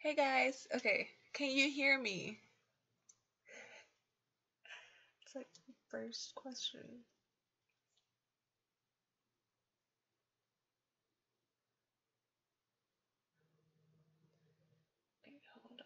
Hey guys, okay, can you hear me? It's like the first question. Okay, hold on.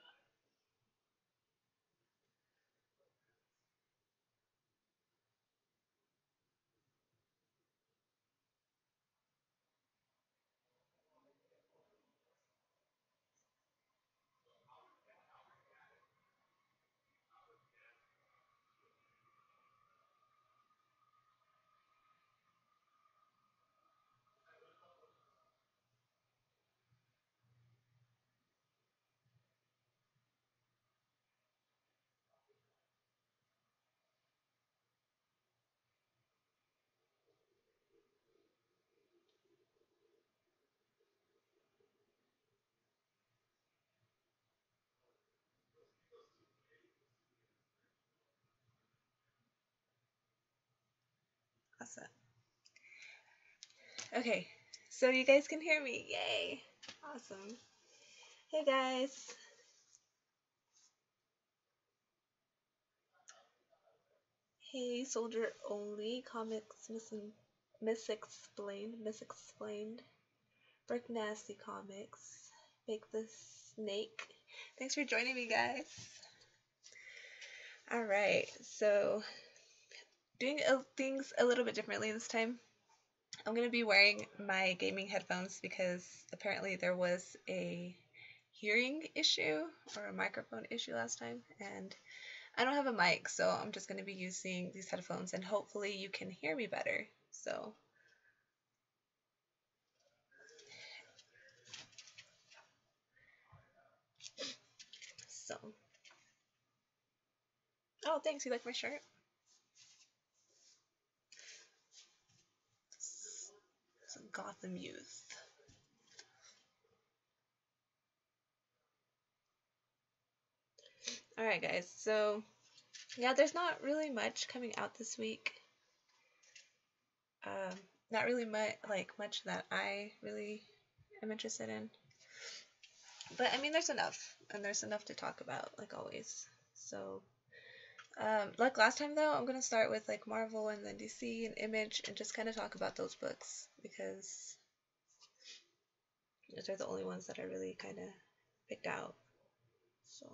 Awesome. Okay, so you guys can hear me. Yay! Awesome. Hey guys. Hey, Soldier Only Comics Misexplained. Brick Nasty Comics. Bake the Snake. Thanks for joining me, guys. Alright, so doing things a little bit differently this time. I'm going to be wearing my gaming headphones because apparently there was a hearing issue or a microphone issue last time, and I don't have a mic, so I'm just going to be using these headphones, and hopefully you can hear me better. So oh, thanks, you like my shirt? Some Gotham Youth. Alright guys, so yeah, there's not really much coming out this week. Um, Not really much that I really am interested in. But I mean, there's enough, and there's enough to talk about, like always. So, like last time though, I'm gonna start with like Marvel and then DC and Image, and just kind of talk about those books because those are the only ones that I really kind of picked out. So,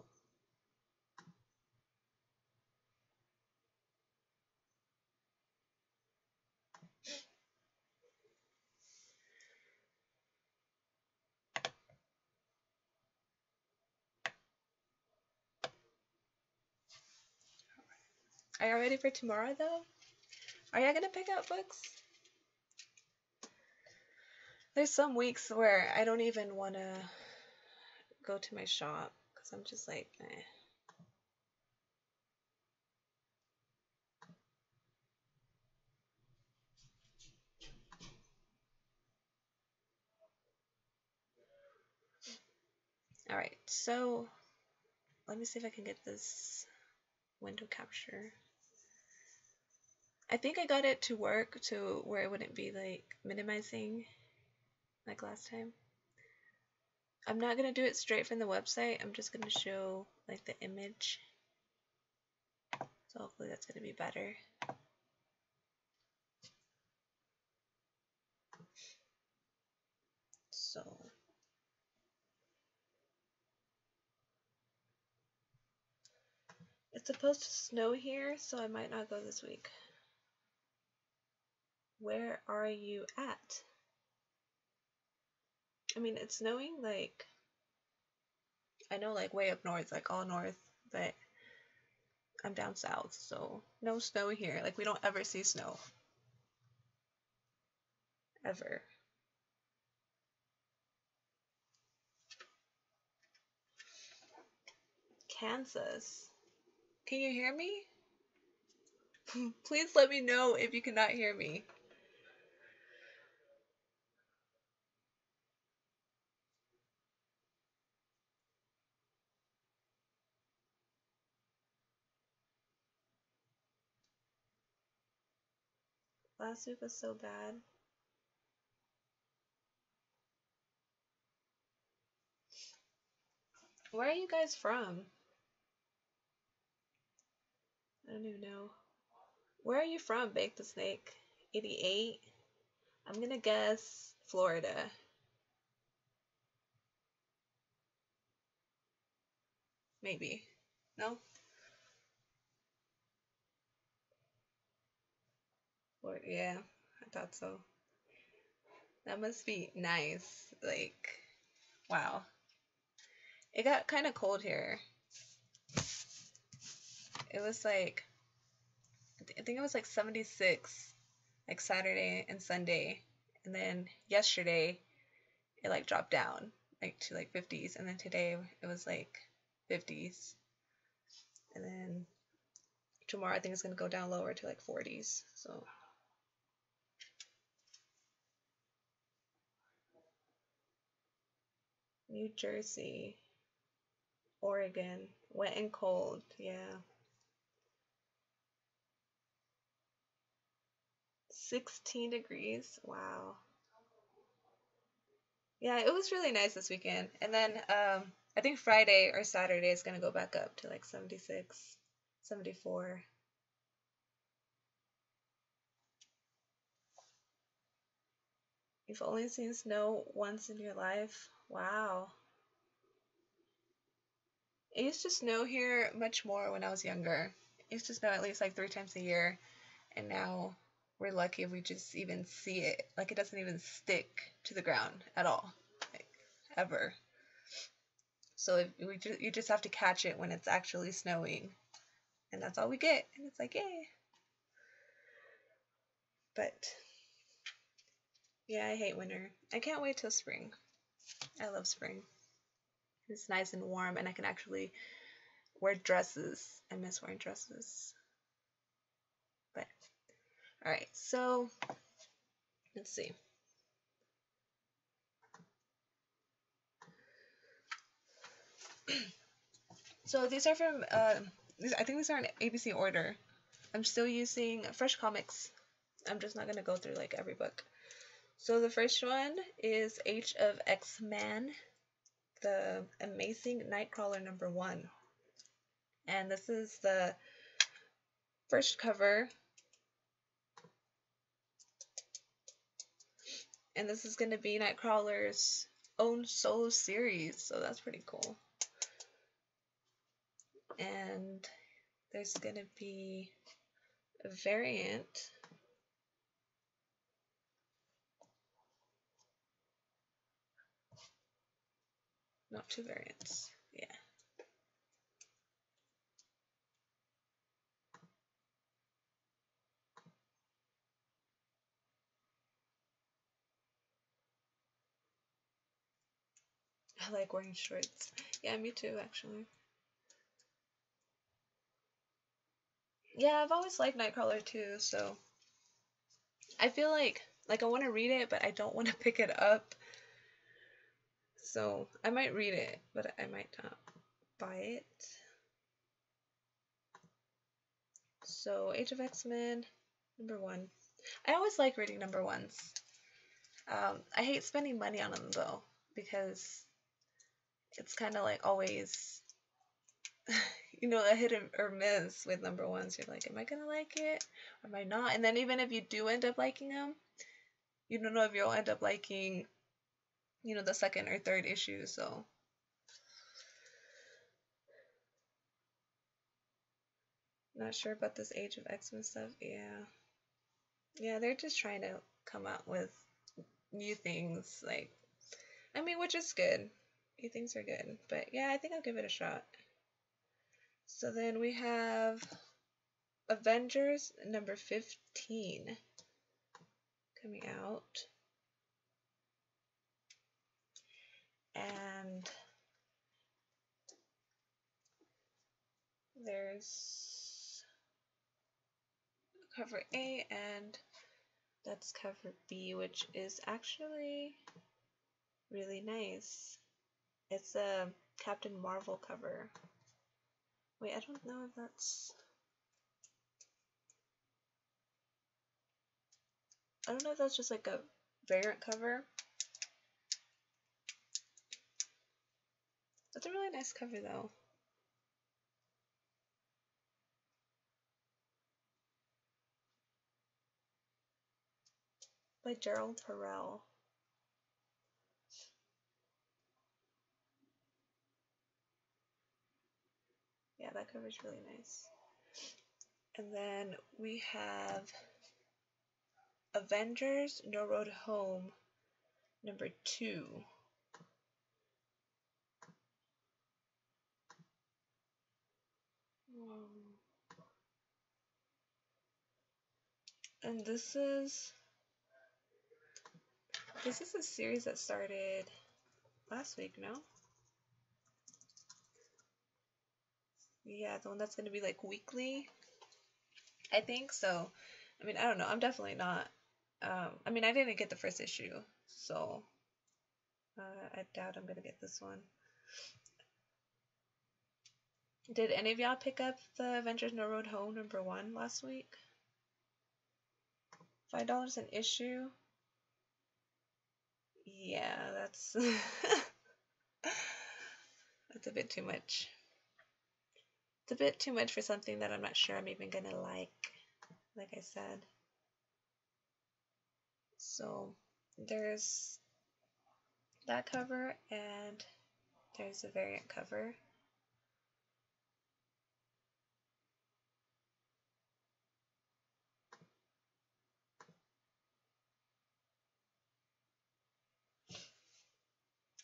are you ready for tomorrow though? Are you gonna pick out books? There's some weeks where I don't even want to go to my shop because I'm just like, eh. All right, so let me see if I can get this window capture. I think I got it to work to where it wouldn't be like minimizing like last time. I'm not going to do it straight from the website. I'm just going to show like the image. So hopefully that's going to be better. So it's supposed to snow here, so I might not go this week. Where are you at? I mean, it's snowing like, I know like way up north, like all north, but I'm down south, so no snow here. Like we don't ever see snow. Ever. Kansas. Can you hear me? Please let me know if you cannot hear me. Last week was so bad. Where are you guys from? I don't even know. Where are you from, Bake the Snake? 88? I'm gonna guess Florida. Maybe. No? Florida, yeah, I thought so. That must be nice. Like, wow. It got kind of cold here. It was like, I think it was like 76, like Saturday and Sunday. And then yesterday, it like dropped down like to like 50s. And then today, it was like 50s. And then tomorrow, I think it's going to go down lower to like 40s. So, New Jersey, Oregon, wet and cold. Yeah. 16 degrees. Wow. Yeah, it was really nice this weekend. And then I think Friday or Saturday is going to go back up to like 76, 74. You've only seen snow once in your life? Wow. It used to snow here much more when I was younger. It used to snow at least like 3 times a year. And now we're lucky if we just even see it. Like it doesn't even stick to the ground at all. Like ever. So if you just have to catch it when it's actually snowing. And that's all we get. And it's like, yay. But yeah, I hate winter. I can't wait till spring. I love spring. It's nice and warm, and I can actually wear dresses. I miss wearing dresses. But, alright, so let's see. So these are from, I think these are in ABC order. I'm still using Fresh Comics. I'm just not going to go through like every book. So the first one is Age of X-Men, the Amazing Nightcrawler #1. And this is the first cover. And this is going to be Nightcrawler's own solo series, so that's pretty cool. And there's going to be a variant. No, 2 variants. Yeah. I like wearing shorts. Yeah, me too, actually. Yeah, I've always liked Nightcrawler too, so I feel like I want to read it, but I don't want to pick it up. So I might read it, but I might not buy it. So Age of X-Men #1. I always like reading #1s. I hate spending money on them though, because it's kind of like always, a hit or miss with #1s. You're like, am I gonna like it? Or am I not? And then even if you do end up liking them, you don't know if you'll end up liking, the second or third issue. So not sure about this Age of X-Men stuff. Yeah, they're just trying to come out with new things. Like, I mean, which is good. New things are good. But yeah, I think I'll give it a shot. So then we have Avengers #15 coming out. And there's cover A and that's cover B, which is actually really nice. It's a Captain Marvel cover. Wait, I don't know if that's... I don't know if that's just like a variant cover. That's a really nice cover though. By Gerald Perel. Yeah, that cover is really nice. And then we have Avengers No Road Home #2. And this is a series that started last week, no? Yeah, the one that's going to be like weekly. I think so. I mean, I don't know. I'm definitely not. I mean, I didn't get the first issue, so I doubt I'm going to get this one. Did any of y'all pick up the Avengers No Road Home #1 last week? $5 an issue? Yeah, that's that's a bit too much. It's a bit too much for something that I'm not sure I'm even gonna like I said. So there's that cover and there's a variant cover.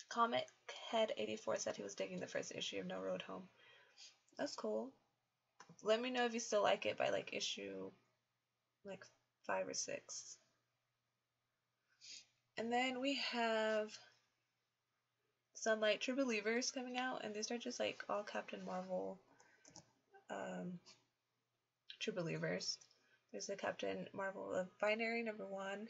Comic Head 84 said he was digging the first issue of No Road Home. That's cool. Let me know if you still like it by like issue like 5 or 6. And then we have some like True Believers coming out, and these are just like all Captain Marvel True Believers. There's a Captain Marvel of Binary #1.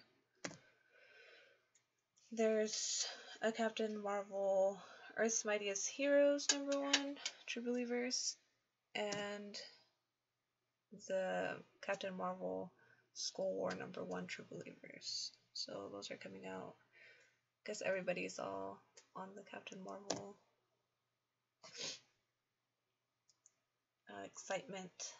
There's a Captain Marvel Earth's Mightiest Heroes #1 True Believers, and the Captain Marvel Skull War #1 True Believers. So those are coming out. I guess everybody's all on the Captain Marvel excitement.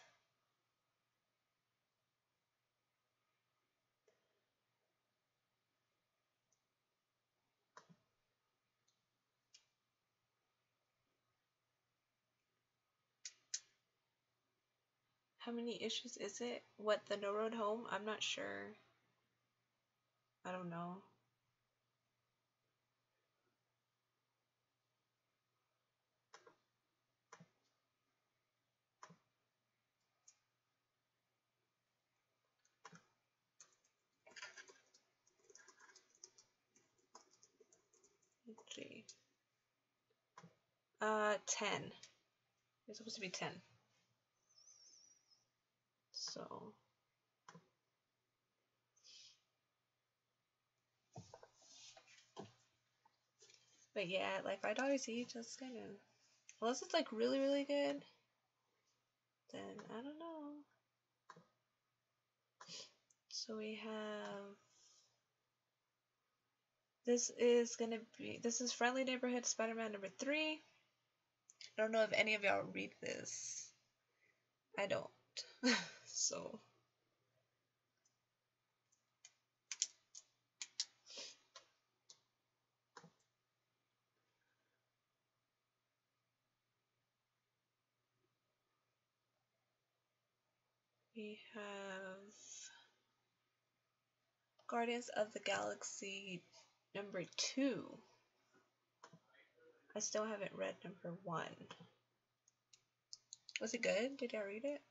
How many issues is it? What, the No Road Home? I'm not sure. I don't know. Let's see. 10. It's supposed to be 10. So but yeah, like $5 each, that's kind of, unless it's like really, really good, then I don't know. So we have, this is Friendly Neighborhood Spider-Man #3. I don't know if any of y'all read this. I don't. So we have Guardians of the Galaxy #2. I still haven't read #1. Was it good? Did y'all read it?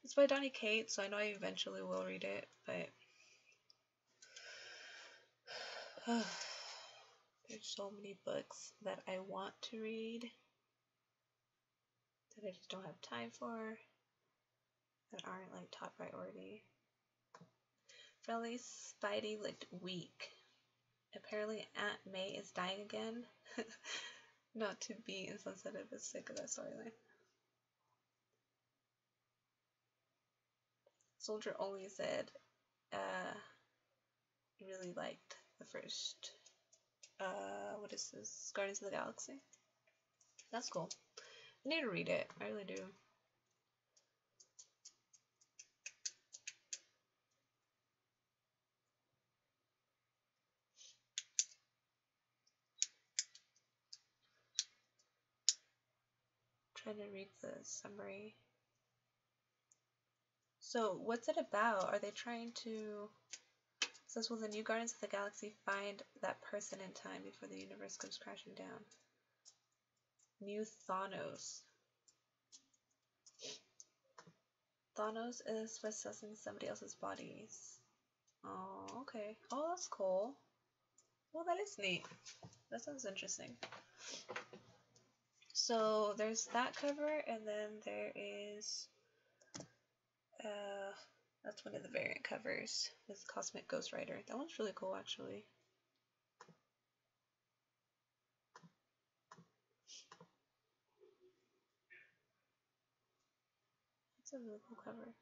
It's by Donny Cates, so I know I eventually will read it, but there's so many books that I want to read that I just don't have time for, that aren't like top priority. Friendly Spidey looked weak. Apparently Aunt May is dying again. Not to be insensitive, but sick of that storyline. Soldier only said he really liked the first what is this? Guardians of the Galaxy. That's cool. I need to read it. I really do. Trying to read the summary. So, what's it about? Are they trying to... It says, will the new Guardians of the Galaxy find that person in time before the universe comes crashing down? New Thanos. Thanos is possessing somebody else's bodies. Oh, okay. Oh, that's cool. Well, that is neat. That sounds interesting. So there's that cover, and then there is that's one of the variant covers with Cosmic Ghost Rider. That one's really cool, actually. It's a really cool cover.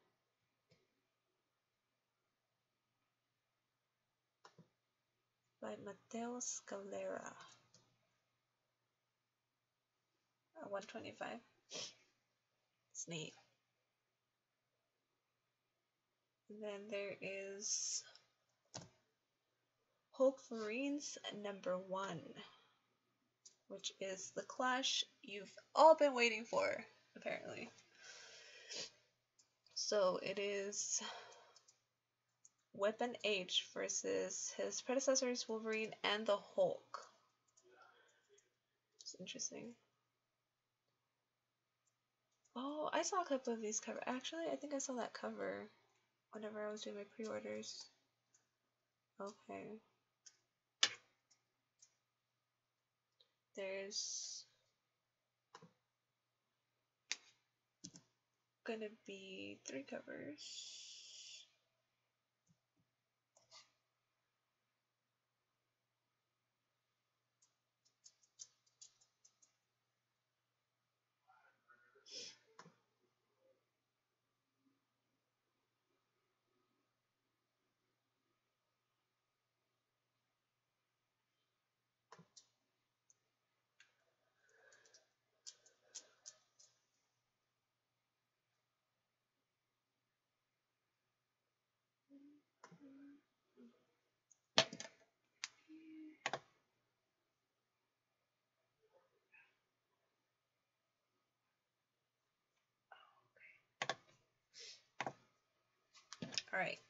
By Matteo Scalera. 125. It's neat. And then there is Hulk Marines #1, which is the clash you've all been waiting for, apparently. So it is Weapon H versus his predecessors Wolverine and the Hulk. It's interesting. Oh, I saw a couple of these covers. Actually, I think I saw that cover whenever I was doing my pre-orders. Okay. There's gonna be 3 covers. Alright.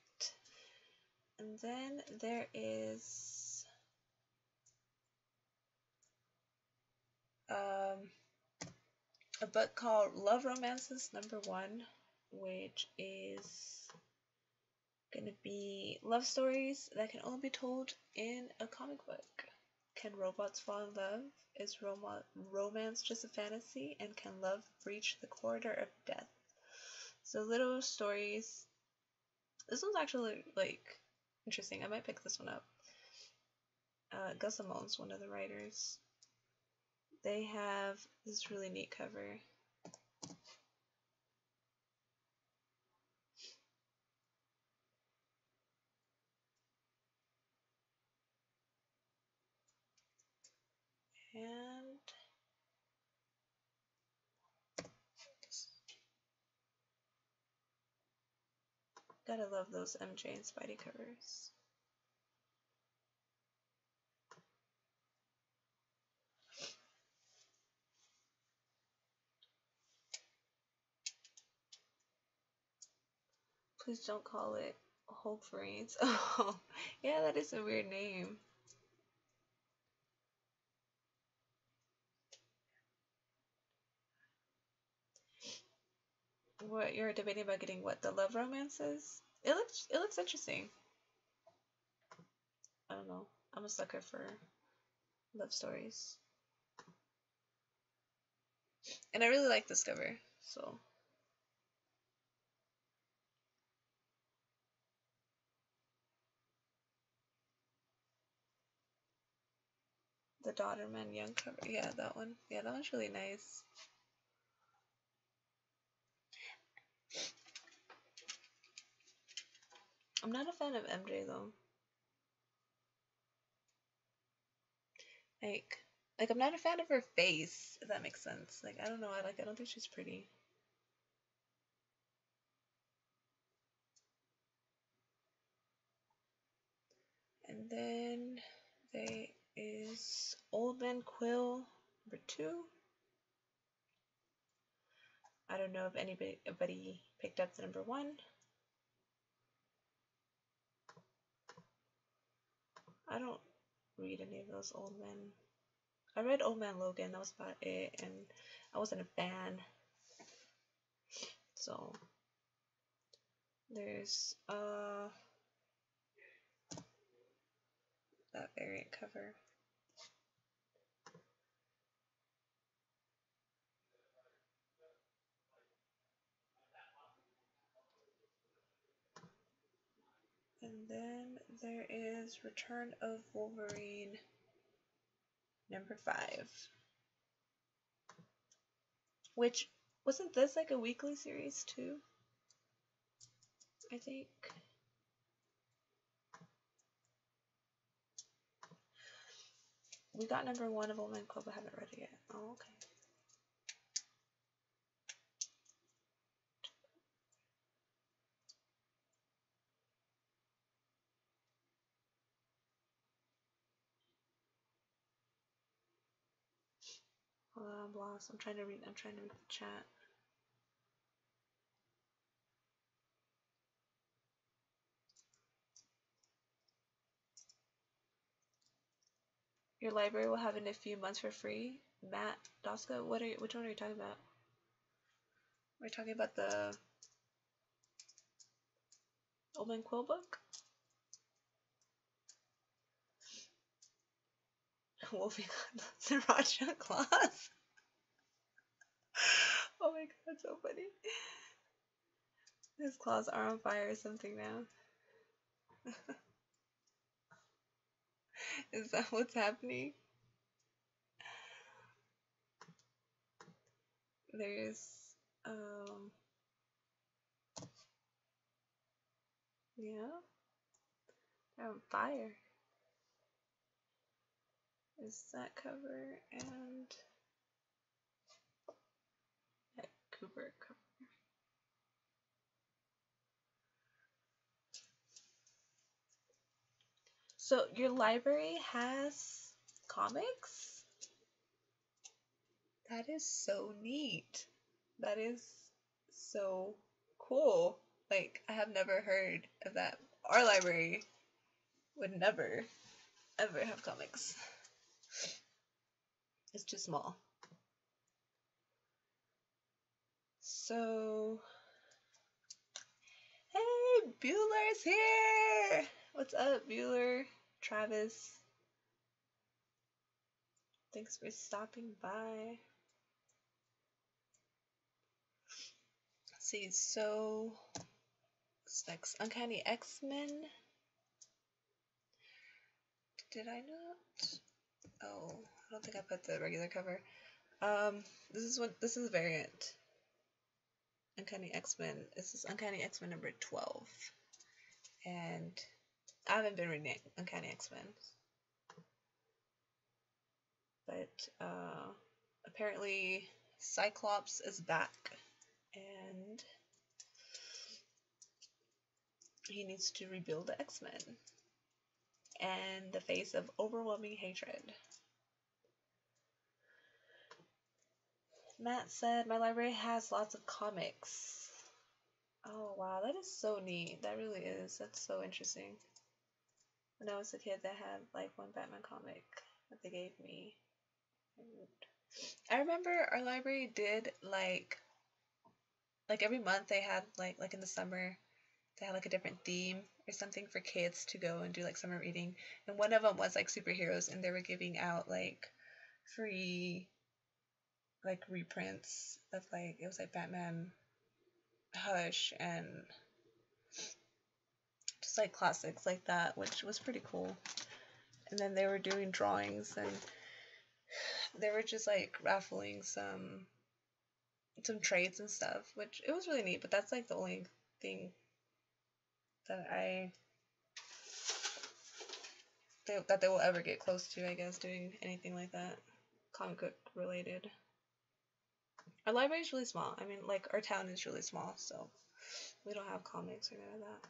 And then there is a book called Love Romances #1, which is going to be love stories that can only be told in a comic book. Can robots fall in love? Is romance just a fantasy? And can love breach the corridor of death? So little stories. This one's actually like interesting. I might pick this one up. Gus Amon's one of the writers. They have this really neat cover. And gotta love those MJ and Spidey covers. Please don't call it Hulk Marines. Oh, yeah, that is a weird name. What you're debating about getting what, the love romances? It looks interesting. I don't know. I'm a sucker for love stories. And I really like this cover, so the Daughter Man Young cover. Yeah, that one. Yeah, that one's really nice. I'm not a fan of MJ though. Like, I'm not a fan of her face, if that makes sense. Like, I don't know. I don't think she's pretty. And then there is Old Man Quill #2. I don't know if anybody picked up the #1. I don't read any of those old men. I read Old Man Logan, that was about it, and I wasn't a fan. So there's that variant cover. And then there is Return of Wolverine #5. Which, wasn't this like a weekly series too? I think. We got #1 of Old Man Quill, but haven't read it yet. Oh, okay. Hold on, I'm lost. I'm trying to read the chat. Your library will have it in a few months for free. Matt, Doska, which one are you talking about? We're talking about the Old Man Quill book? Wolfie got Sriracha claws. Oh my god, so funny. His claws are on fire or something now. Is that what's happening? There's, yeah, they're on fire. Is that cover and that Cooper cover. So your library has comics? That is so neat. That is so cool. Like, I have never heard of that. Our library would never, ever have comics. It's too small. So, hey, Bueller's here! What's up, Bueller? Travis. Thanks for stopping by. Let's see, so what's next? Uncanny X-Men. Did I not? Oh, I don't think I put the regular cover. This is a variant. Uncanny X-Men. This is Uncanny X-Men #12. And I haven't been reading Uncanny X-Men. But apparently Cyclops is back. And he needs to rebuild the X-Men in the face of overwhelming hatred. Matt said, my library has lots of comics. Oh wow, that is so neat. That really is. That's so interesting. When I was a kid, they had like one Batman comic that they gave me. I remember our library did like every month they had like in the summer they had like a different theme or something for kids to go and do like summer reading, and one of them was like superheroes, and they were giving out like free like reprints of like it was like Batman, Hush, and just like classics like that, which was pretty cool. And then they were doing drawings, and they were just like raffling some trades and stuff, which it was really neat. But that's like the only thing that I that they will ever get close to, I guess, doing anything like that, comic book related. Our library is really small. I mean, like, our town is really small, so we don't have comics or none of that.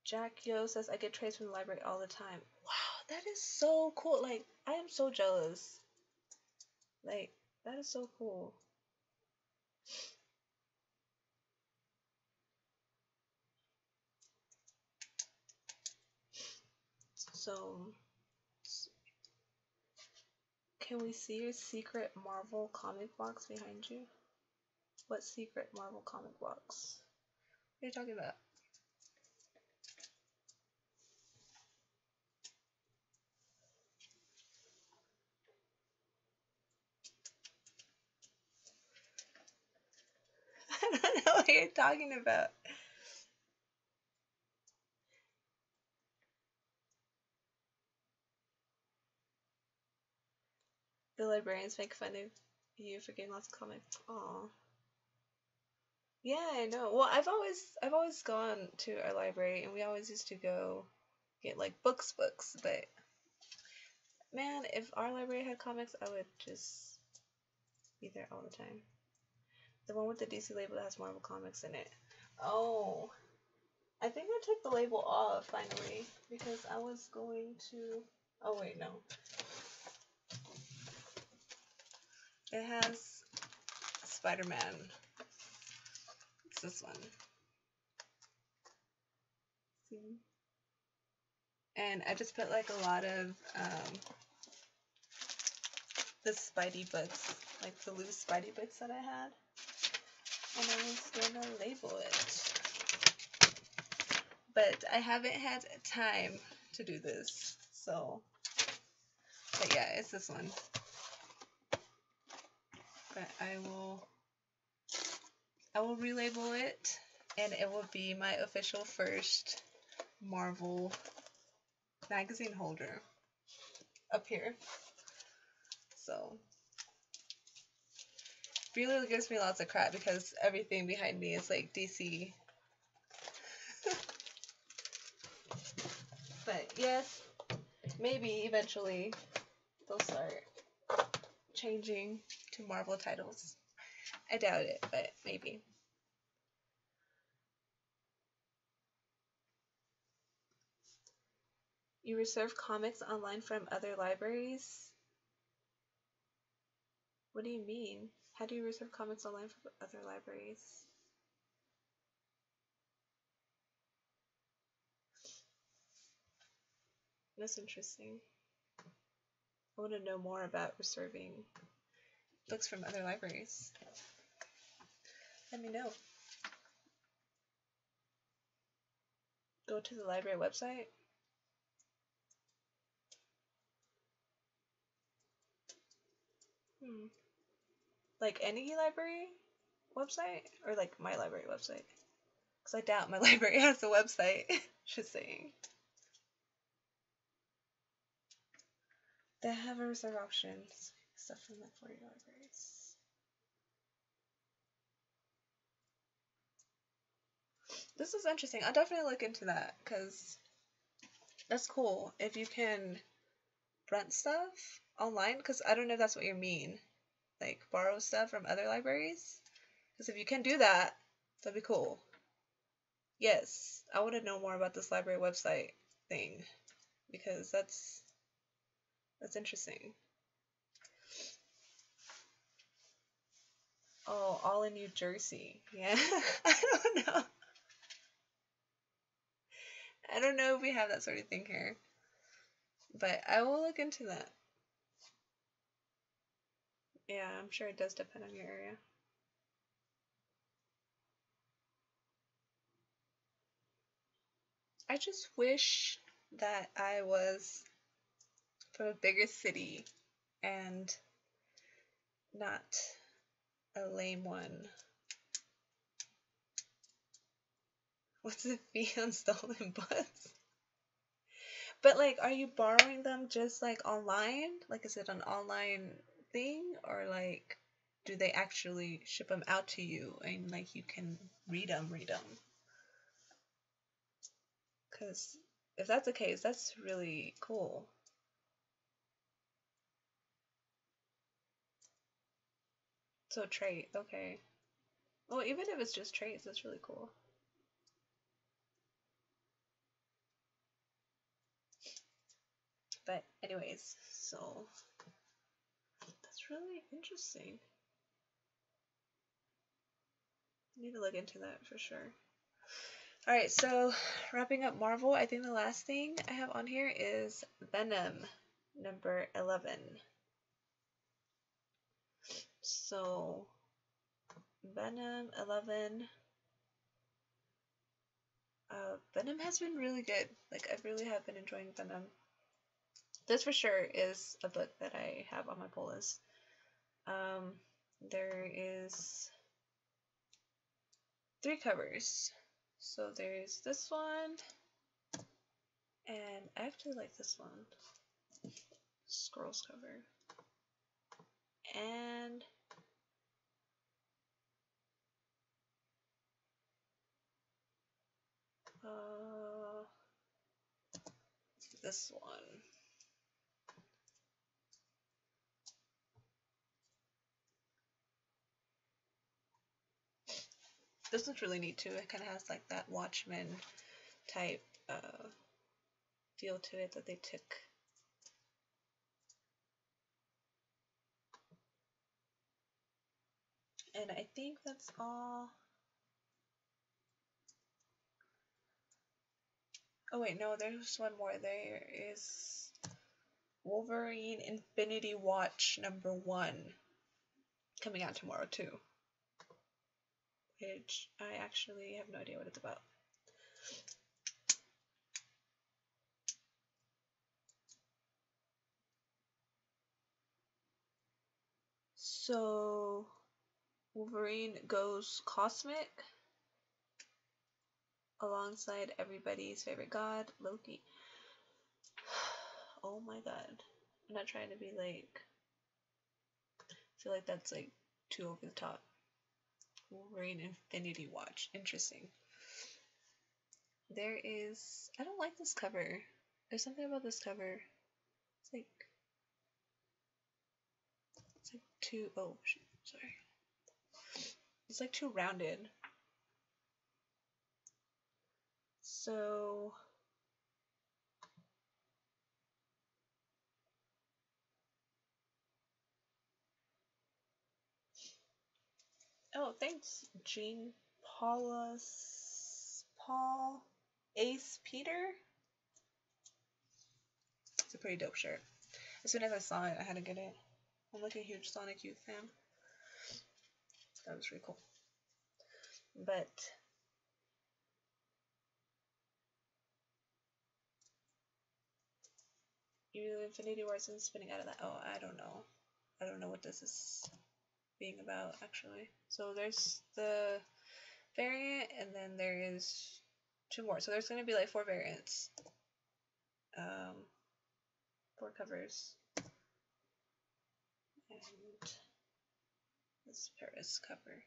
Jack Yo says, I get trades from the library all the time. Wow, that is so cool. Like, I am so jealous. Like, that is so cool. So, can we see your secret Marvel comic box behind you? What secret Marvel comic box? What are you talking about? I don't know what you're talking about. The librarians make fun of you for getting lots of comics. Aw. Yeah, I know. Well, I've always gone to our library, and we always used to go get like books, but man, if our library had comics, I would just be there all the time. The one with the DC label that has Marvel Comics in it. Oh, I think I took the label off finally because I was going to. Oh wait, no. It has Spider-Man. It's this one. See? And I just put like a lot of the Spidey books, like the loose Spidey books that I had. And I was gonna label it. But I haven't had time to do this, so. But yeah, it's this one. But I will relabel it, and it will be my official first Marvel magazine holder up here. So really gives me lots of crap because everything behind me is like DC. But yes, maybe eventually they'll start changing to Marvel titles. I doubt it, but maybe. You reserve comics online from other libraries? What do you mean? How do you reserve comics online from other libraries? That's interesting. I want to know more about reserving books from other libraries. Let me know. Go to the library website. Like any library website? Or like my library website? Because I doubt my library has a website. Just saying. They have a reserve options. Stuff from like 40 libraries. This is interesting. I'll definitely look into that because that's cool. If you can rent stuff online, because I don't know if that's what you mean. Like borrow stuff from other libraries. Because if you can do that, that'd be cool. Yes, I want to know more about this library website thing because that's interesting. Oh, all in New Jersey. Yeah, I don't know. I don't know if we have that sort of thing here, but I will look into that. Yeah, I'm sure it does depend on your area. I just wish that I was from a bigger city and not a lame one. What's the fee on stolen books? But like, are you borrowing them just like online? Like, is it an online thing, or like, do they actually ship them out to you and like you can read them? Because if that's the case, that's really cool. So trait, okay. Well, even if it's just traits, that's really cool. But anyways, so that's really interesting. I need to look into that for sure. Alright, so wrapping up Marvel, I think the last thing I have on here is Venom, number 11. So, Venom 11. Venom has been really good. Like, I really have been enjoying Venom. This for sure is a book that I have on my pull list. There is 3 covers. So there's this one, and I actually like this one. Scrolls cover. And this one. This looks really neat too. It kind of has like that Watchmen type feel to it that they took. And I think that's all. Oh wait, no, there's one more. There is Wolverine Infinity Watch number 1 coming out tomorrow too. Which I actually have no idea what it's about. So Wolverine goes cosmic alongside everybody's favorite god, Loki. Oh my god. I'm not trying to be like, I feel like that's like too over the top. Wolverine Infinity Watch. Interesting. There is, I don't like this cover. There's something about this cover. It's like too, oh shoot, sorry. It's like too rounded. So oh, thanks, Jean Paul Ace Peter. It's a pretty dope shirt. As soon as I saw it, I had to get it. I'm like a huge Sonic Youth fan. That was really cool. But you Infinity Wars and spinning out of that. Oh, I don't know. I don't know what this is being about actually. So there's the variant, and then there is 2 more. So there's gonna be like 4 variants. 4 covers. And this Paris cover.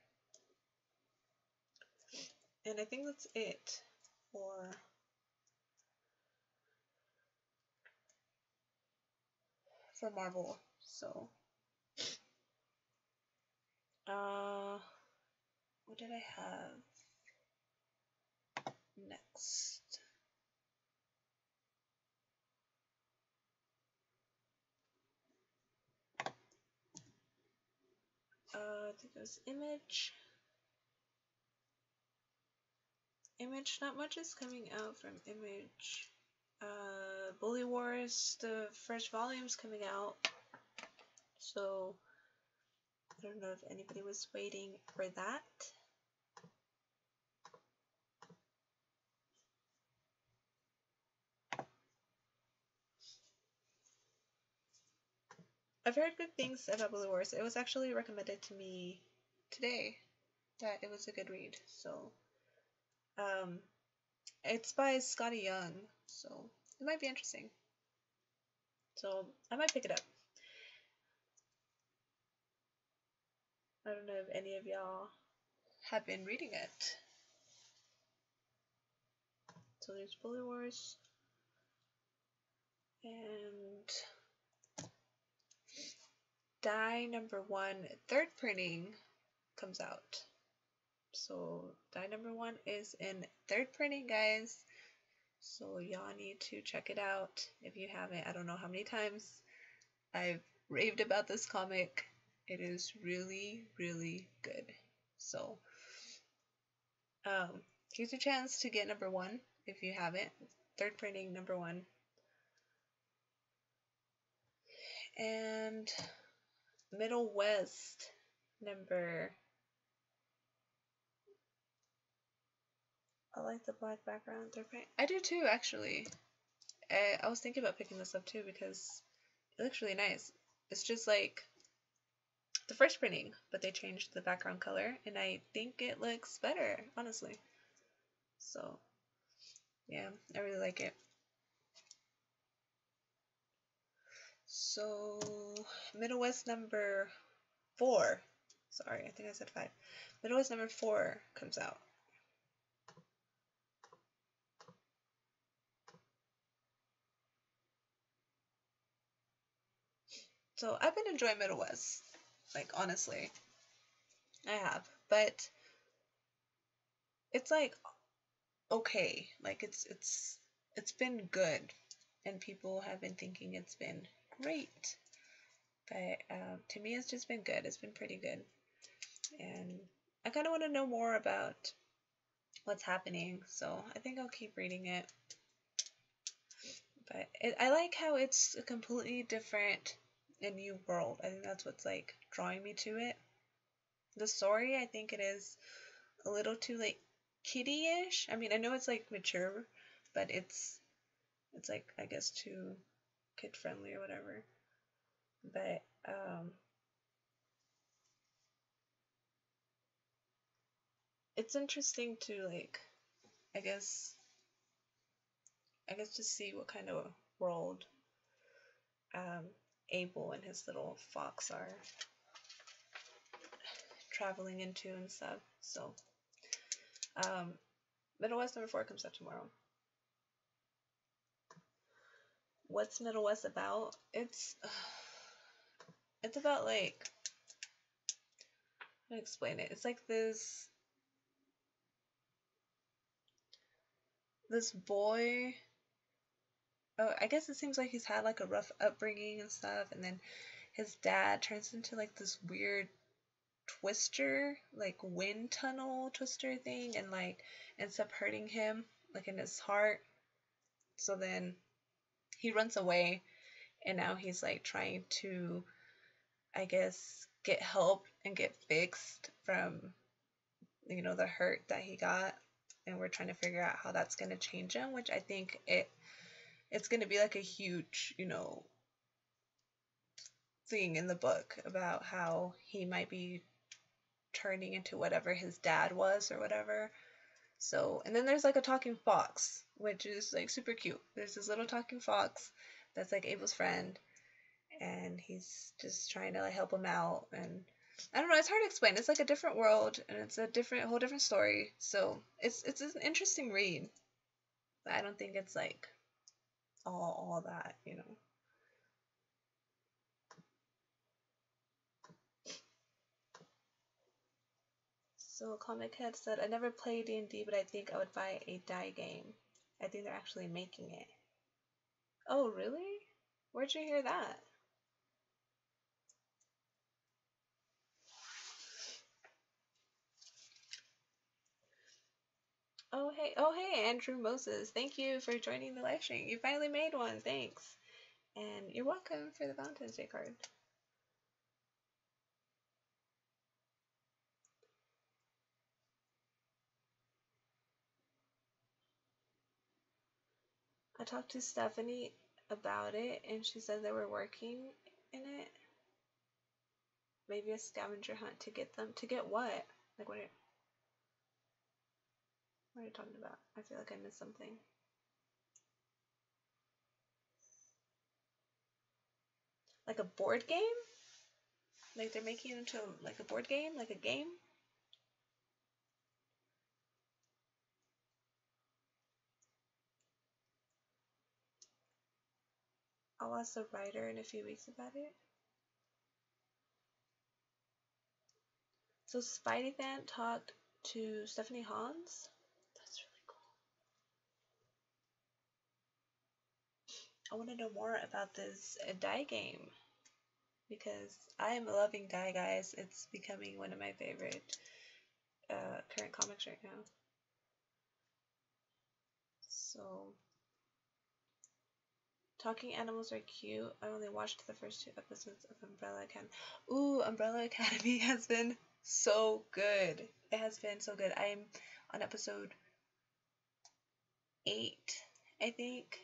And I think that's it for Marvel. So what did I have next? I think it was Image. Image, not much is coming out from Image. Bully Wars, the first volume's coming out. So I don't know if anybody was waiting for that. I've heard good things about Bully Wars. It was actually recommended to me today that it was a good read. So it's by Scotty Young, so it might be interesting. So I might pick it up. I don't know if any of y'all have been reading it. So there's Bully Wars. And die number 1, 3rd printing comes out. So die number 1 is in 3rd printing, guys. So y'all need to check it out if you haven't. I don't know how many times I've raved about this comic. It is really, really good. So here's your chance to get number 1 if you haven't. 3rd printing, number 1. And Middle West, number... I like the black background. 3rd print. I do too, actually. I was thinking about picking this up too because it looks really nice. It's just like the first printing, but they changed the background color, and I think it looks better, honestly. So, yeah, I really like it. So, Middle West number 4. Sorry, I think I said 5. Middle West number 4 comes out. So, I've been enjoying Middle West. Like, honestly. I have. But it's like okay. Like it's been good. And people have been thinking it's been great. But to me, it's just been good. It's been pretty good. And I kind of want to know more about what's happening. So I think I'll keep reading it. But I like how it's a completely different and new world. I think that's what's like drawing me to it. The story, I think it is a little too like kiddie-ish. I mean, I know it's like mature, but it's like I guess too kid friendly or whatever. But it's interesting to like I guess to see what kind of world Abel and his little fox are traveling into and stuff. So Middle West number 4 comes out tomorrow. What's Middle West about? It's about like how to explain it. It's like this boy. Oh, I guess it seems like he's had like a rough upbringing and stuff, and then his dad turns into like this weird twister, like wind tunnel twister thing, and like ends up hurting him like in his heart. So then he runs away, and now he's like trying to, I guess, get help and get fixed from the hurt that he got, and we're trying to figure out how that's going to change him, which I think it's going to be like a huge thing in the book about how he might be turning into whatever his dad was or whatever. So, and then there's like a talking fox, which is like super cute. There's this little talking fox that's like Abel's friend, and he's just trying to like help him out. And I don't know, it's hard to explain. It's like a different world, and it's a whole different story. So it's an interesting read, but I don't think it's like all that. So Comic Head said, I never played D&D, but I think I would buy a die game. I think they're actually making it. Oh, really? Where'd you hear that? Oh, hey, Andrew Moses. Thank you for joining the live stream. You finally made one. Thanks. And you're welcome for the Valentine's Day card. I talked to Stephanie about it, and she said they were working in it. Maybe a scavenger hunt to get them. To get what? Like, what are you talking about? I feel like I missed something. Like a board game? Like they're making it into like a board game? Like a game? I'll ask the writer in a few weeks about it. So Spidey Fan talked to Stephanie Hans. That's really cool. I want to know more about this die game because I am loving Die Guys. It's becoming one of my favorite current comics right now. So, talking animals are cute. I only watched the first 2 episodes of Umbrella Academy. Ooh, Umbrella Academy has been so good. It has been so good. I'm on episode 8, I think.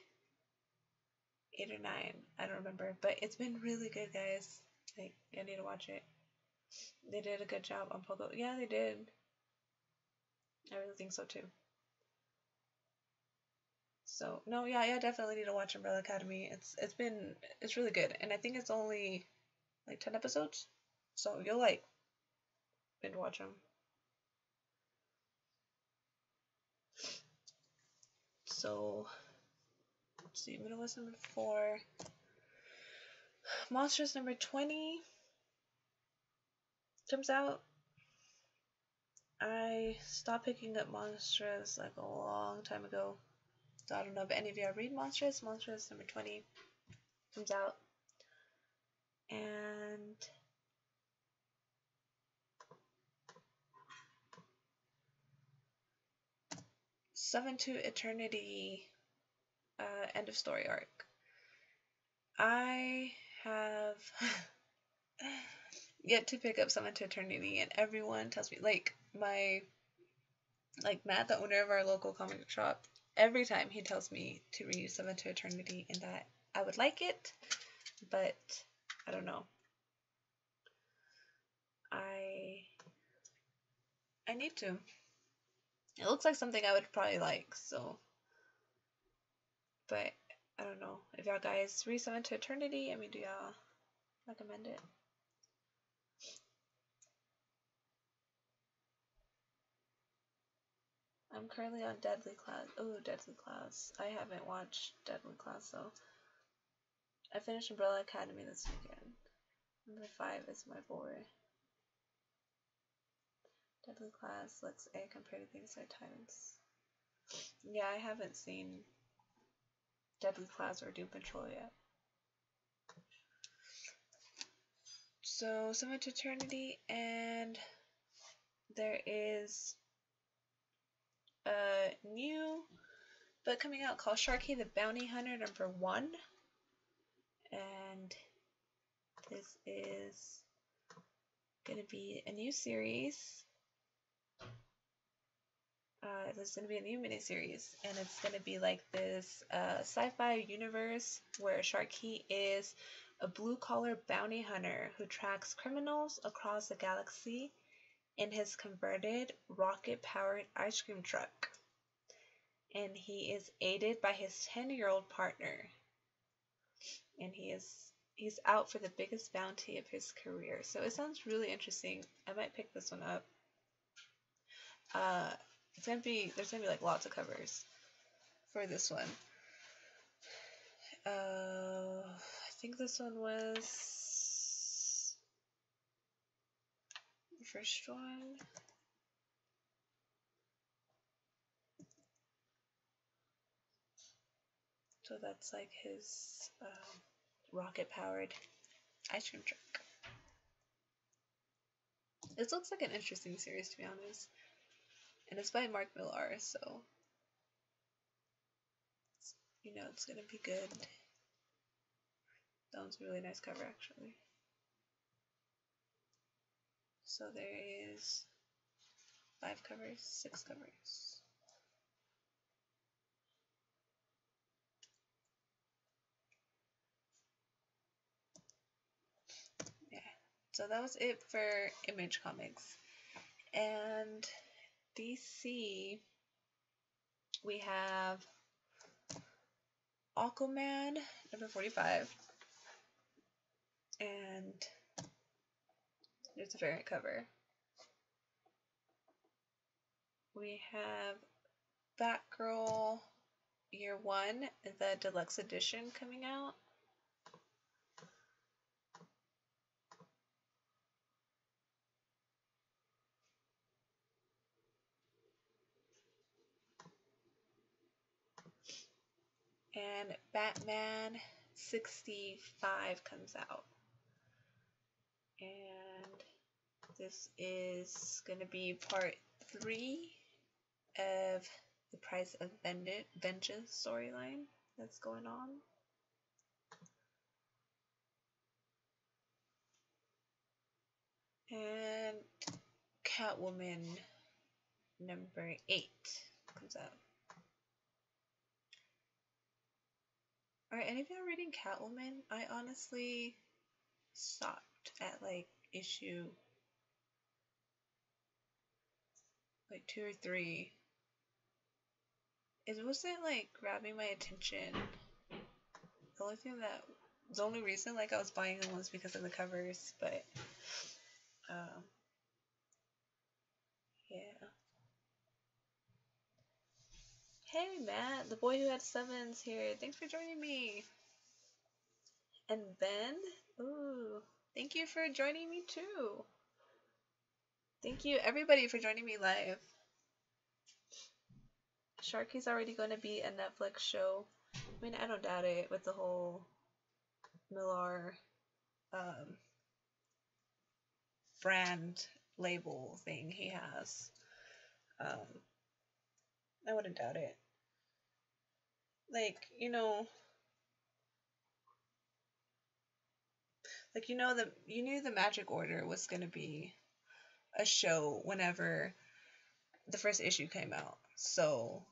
8 or 9. I don't remember. But it's been really good, guys. Like, I need to watch it. They did a good job on Pogo. Yeah, they did. I really think so too. So no, yeah, I definitely need to watch Umbrella Academy. It's really good, and I think it's only like 10 episodes, so you'll like binge watch them. So let's see, Middle West number 4, Monsters number 20 comes out. I stopped picking up Monsters like a long time ago. So I don't know if any of you read Monsters. Monsters number 20 comes out. And Seven to Eternity end of story arc. I have yet to pick up Seven to Eternity, and everyone tells me, like Matt, the owner of our local comic shop, every time he tells me to read Seven to Eternity and that I would like it, but I don't know. I need to. It looks like something I would probably like, so, but I don't know. If y'all guys read Seven to Eternity, I mean, do y'all recommend it? I'm currently on Deadly Class. Oh, Deadly Class. I haven't watched Deadly Class, so I finished Umbrella Academy this weekend. Number 5 is my boy. Deadly Class, Lex A compared to things like Titans. Yeah, I haven't seen Deadly Class or Doom Patrol yet. So, Summon to Eternity, and there is a new book coming out called Sharky the Bounty Hunter number 1. And this is going to be a new series. There's going to be a new miniseries, and it's going to be like this sci-fi universe where Sharky is a blue-collar bounty hunter who tracks criminals across the galaxy in his converted rocket-powered ice cream truck. And he is aided by his 10-year-old partner. And he's out for the biggest bounty of his career. So it sounds really interesting. I might pick this one up. There's gonna be like lots of covers for this one. I think this one was the first one. So that's like his rocket-powered ice cream truck. This looks like an interesting series, to be honest. And it's by Mark Millar, so it's gonna be good. That one's a really nice cover, actually. So there is 5 covers, 6 covers. Yeah, so that was it for Image Comics. And DC, we have Aquaman number 45, and there's a variant cover. We have Batgirl Year 1, the deluxe edition coming out. and Batman 65 comes out. And this is going to be part 3 of the Price of Vengeance storyline that's going on. And Catwoman number 8 comes out. Are any of y'all reading Catwoman? I honestly stopped at like issue like 2 or 3. It wasn't like grabbing my attention. The only reason like I was buying them was because of the covers, but yeah. Hey Matt, the boy who had 7s here. Thanks for joining me. And Ben, ooh, thank you for joining me too. Thank you everybody for joining me live. Sharky's already going to be a Netflix show. I mean, I don't doubt it with the whole Millar brand label thing he has. I wouldn't doubt it. Like, you knew the Magic Order was gonna be a show whenever the first issue came out. So,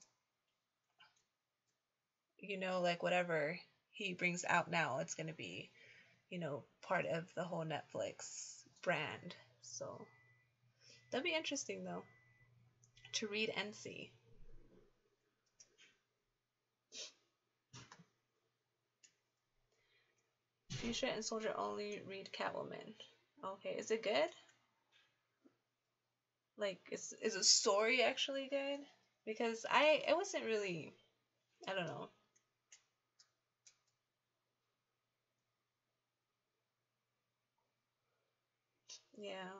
like whatever he brings out now, it's gonna be, part of the whole Netflix brand. So that'd be interesting though to read and see. Fuchsia and Soldier only read Catwoman. Okay, is it good? Like, is the story actually good? Because it wasn't really, I don't know. Yeah.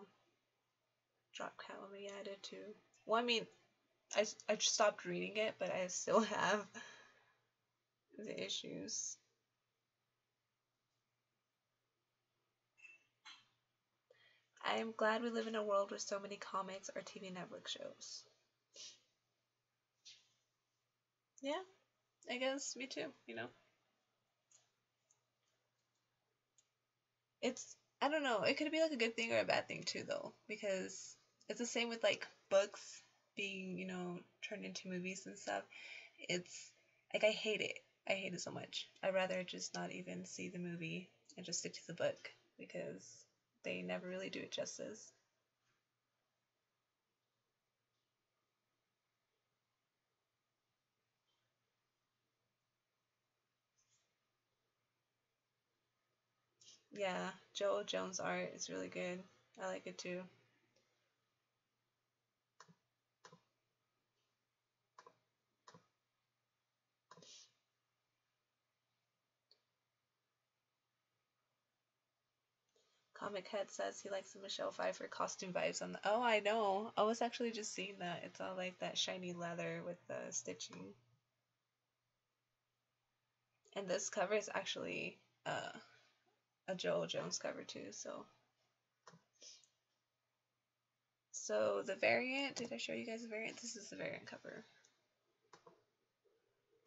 Drop Catwoman, yeah, I did too. Well, I mean, I just stopped reading it, but I still have the issues. I am glad we live in a world with so many comics or TV Netflix shows. Yeah, I guess me too, I don't know, it could be like a good thing or a bad thing too, though, because it's the same with like books being, turned into movies and stuff. It's like I hate it. I hate it so much. I'd rather just not even see the movie and just stick to the book because they never really do it justice. Yeah, Joel Jones' art is really good. I like it too. Comic Head says he likes the Michelle Pfeiffer costume vibes on the. Oh, I know. I was actually just seeing that. It's all like that shiny leather with the stitching. And this cover is actually a Joel Jones cover too. So the variant. Did I show you guys the variant? This is the variant cover.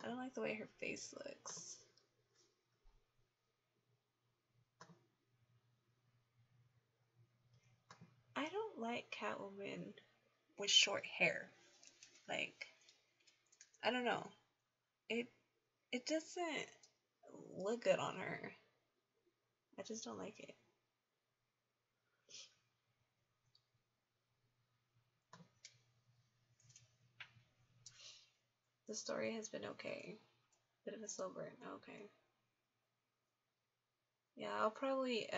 I don't like the way her face looks. I don't like Catwoman with short hair. Like, I don't know. It doesn't look good on her. I just don't like it. The story has been okay. Bit of a slow burn. Okay. Yeah, I'll probably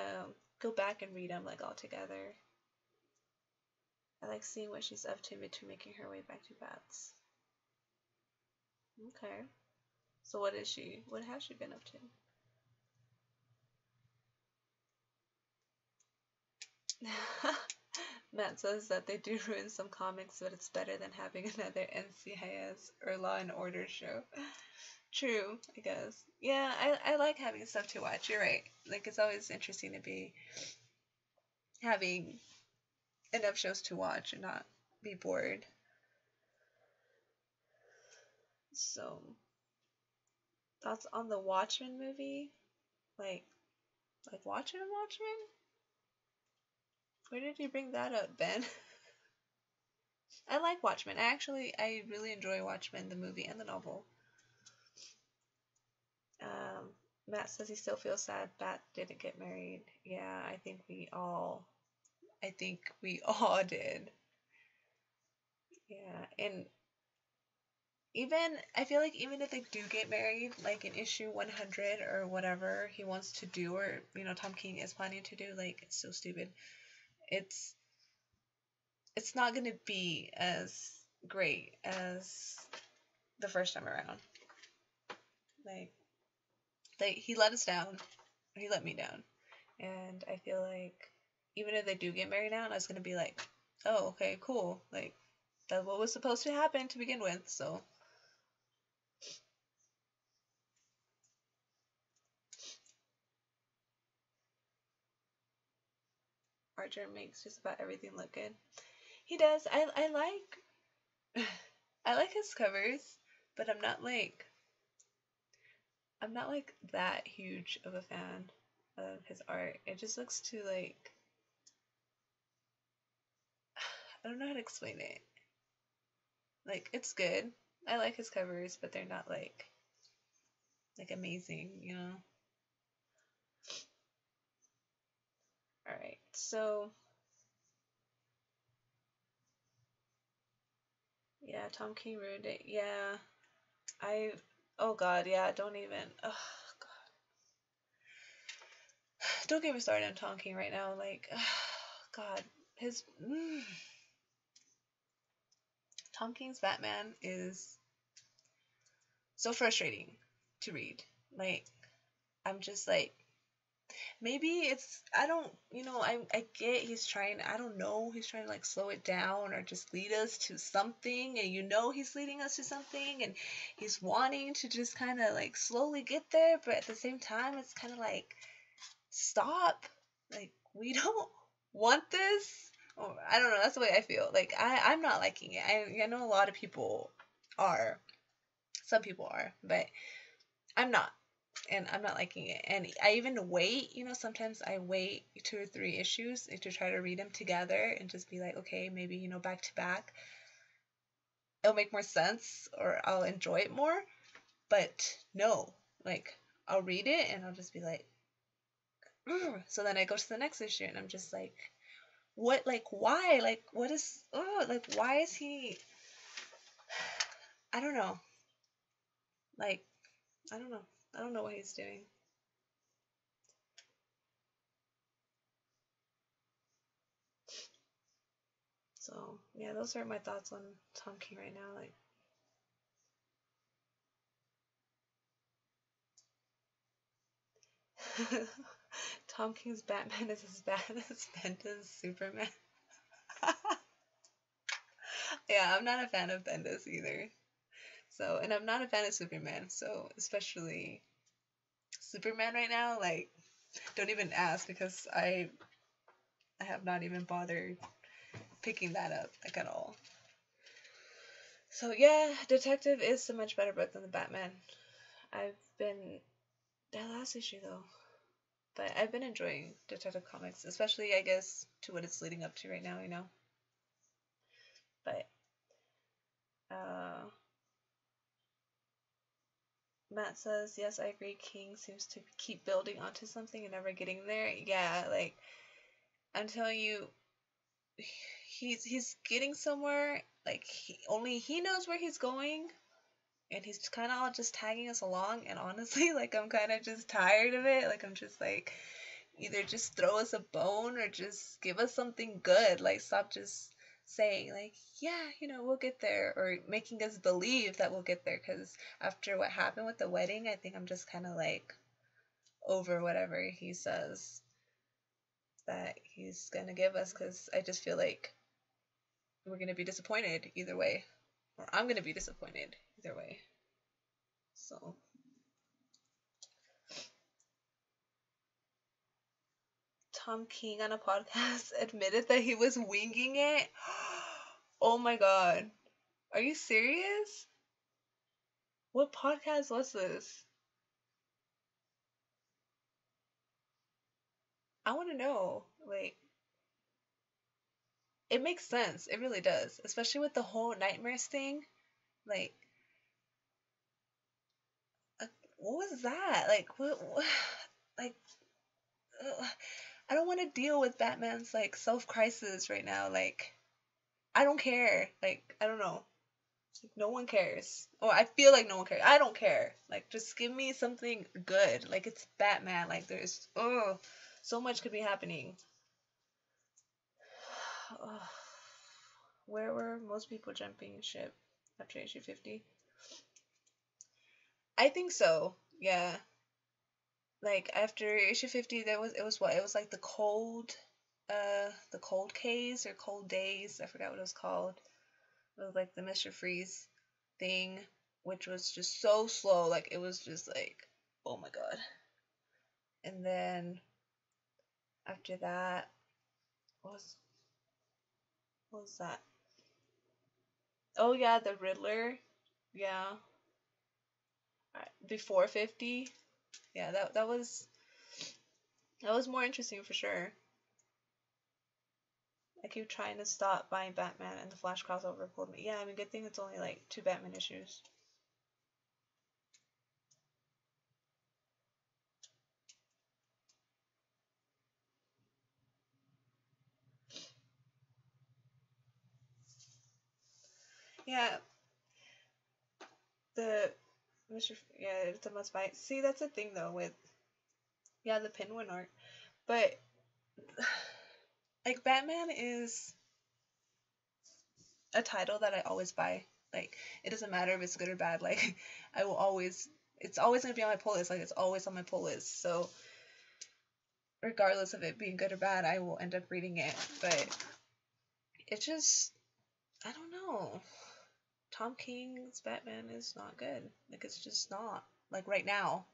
go back and read them like all together. I like seeing what she's up to between making her way back to Bats. Okay. So what is she? What has she been up to? Matt says that they do ruin some comics, but it's better than having another NCIS or Law and Order show. True, I guess. Yeah, I like having stuff to watch. You're right. Like, it's always interesting to be having enough shows to watch and not be bored. So, thoughts on the Watchmen movie? Like, watching Watchmen? Where did you bring that up, Ben? I like Watchmen. I really enjoy Watchmen, the movie and the novel. Um, Matt says he still feels sad Bat didn't get married. Yeah, I think we all did. Yeah, and even I feel like even if they do get married, like in issue 100 or whatever he wants to do, or Tom King is planning to do, like it's so stupid. It's it's not gonna be as great as the first time around. Like he let us down, or he let me down, and I feel like even if they do get married now, it's gonna be like, oh, okay, cool, like that's what was supposed to happen to begin with, so. Archer makes just about everything look good. He does. I like I like his covers, but I'm not like that huge of a fan of his art. It just looks too like I don't know how to explain it. Like it's good. I like his covers, but they're not like amazing. All right. So, yeah, Tom King ruined it. Yeah. I Oh god, yeah, don't even. Oh god. Don't get me started on Tom King right now. Like god, his Tom King's Batman is so frustrating to read. Like, I'm just like, maybe it's, I don't, I get I don't know, he's trying to like slow it down or just lead us to something. And he's leading us to something and he's wanting to just kind of like slowly get there. But at the same time, it's kind of like, stop. Like, we don't want this. Oh, I don't know. That's the way I feel. Like, I'm not liking it. I know a lot of people are. Some people are, but I'm not. And I'm not liking it. And I even wait, sometimes I wait 2 or 3 issues to try to read them together and just be like, okay, maybe, back to back. It'll make more sense or I'll enjoy it more. But no, like, I'll read it and I'll just be like, ugh. So then I go to the next issue and I'm just like, what, like, why? Like, what is, like, why is he, I don't know. Like, I don't know. I don't know what he's doing. So, yeah, those are my thoughts on Tom King right now. Like, Tom King's Batman is as bad as Bendis' Superman. Yeah, I'm not a fan of Bendis either. So, and I'm not a fan of Superman. So, especially Superman right now, like, don't even ask because I have not even bothered picking that up like at all. So yeah, Detective is a much better book than the Batman. I've been that last issue though, but I've been enjoying Detective Comics, especially I guess to what it's leading up to right now. But uh, Matt says yes, I agree. King seems to keep building onto something and never getting there. Yeah, like I'm telling you, he's getting somewhere. Like only he knows where he's going, and he's kind of all just tagging us along. And honestly, like I'm kind of just tired of it. Like I'm just like, either just throw us a bone or just give us something good. Like stop just saying like, yeah, we'll get there, or making us believe that we'll get there. Because after what happened with the wedding, I think I'm just kind of like over whatever he says that he's gonna give us. Because I just feel like we're gonna be disappointed either way, or I'm gonna be disappointed either way. So Tom King on a podcast admitted that he was winging it. Oh my god. Are you serious? What podcast was this? I want to know. Like, it makes sense. It really does. Especially with the whole nightmares thing. Like, uh, what was that? Like, what like, I don't want to deal with Batman's, like, self-crisis right now. Like, I don't care. Like, I don't know. Like, no one cares. Oh, I feel like no one cares. I don't care. Like, just give me something good. Like, it's Batman. Like, there's, oh, so much could be happening. Ugh. Where were most people jumping ship after issue 50? I think so. Yeah. Like after issue 50 there was, it was what? It was like the cold case or cold days. I forgot what it was called. It was like the Mr. Freeze thing, which was just so slow. Like it was just like, oh my god. And then after that, what was what was that? Oh yeah, the Riddler. Yeah. Before 50. Yeah, that was more interesting for sure. I keep trying to stop buying Batman, and the Flash crossover pulled me. Yeah, I mean, good thing it's only like 2 Batman issues. Yeah, the Mr. Yeah, it's a must buy. See, that's the thing though with, yeah, the Penguin art, but like Batman is a title that I always buy. Like it doesn't matter if it's good or bad. Like I will always, it's always gonna be on my pull list. Like it's always on my pull list. So regardless of it being good or bad, I will end up reading it. But it just, I don't know. Tom King's Batman is not good. Like it's just not. Like right now.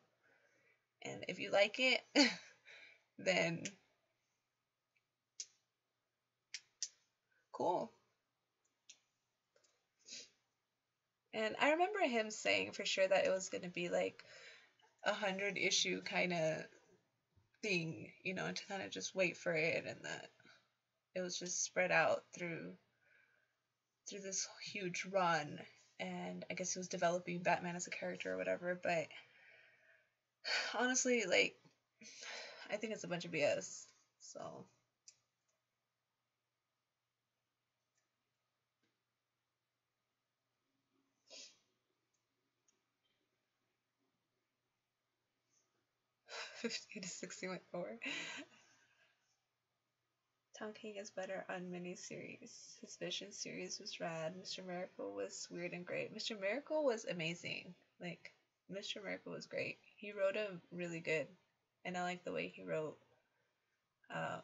And if you like it, then cool. And I remember him saying for sure that it was gonna be like 100 issue kind of thing, to kind of just wait for it, and that it was just spread out through this huge run. And I guess he was developing Batman as a character or whatever. But honestly, like, I think it's a bunch of BS. So 50 to 60 went forward. Tom King is better on miniseries. His Vision series was rad. Mr. Miracle was weird and great. Mr. Miracle was amazing. Like, Mr. Miracle was great. He wrote him really good. And I like the way he wrote, uh,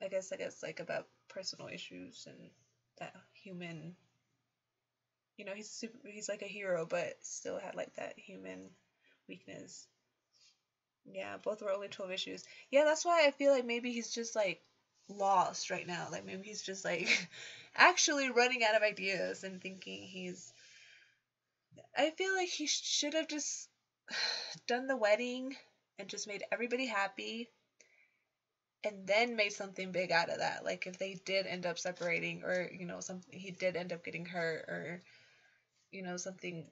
I guess, like about personal issues and that human, he's like a hero, but still had like that human weakness. Yeah, both were only 12 issues. Yeah, that's why I feel like maybe he's just like lost right now. Like maybe he's just like actually running out of ideas and thinking he's. I feel like he should have just done the wedding and just made everybody happy and then made something big out of that. Like if they did end up separating, or something, he did end up getting hurt, or something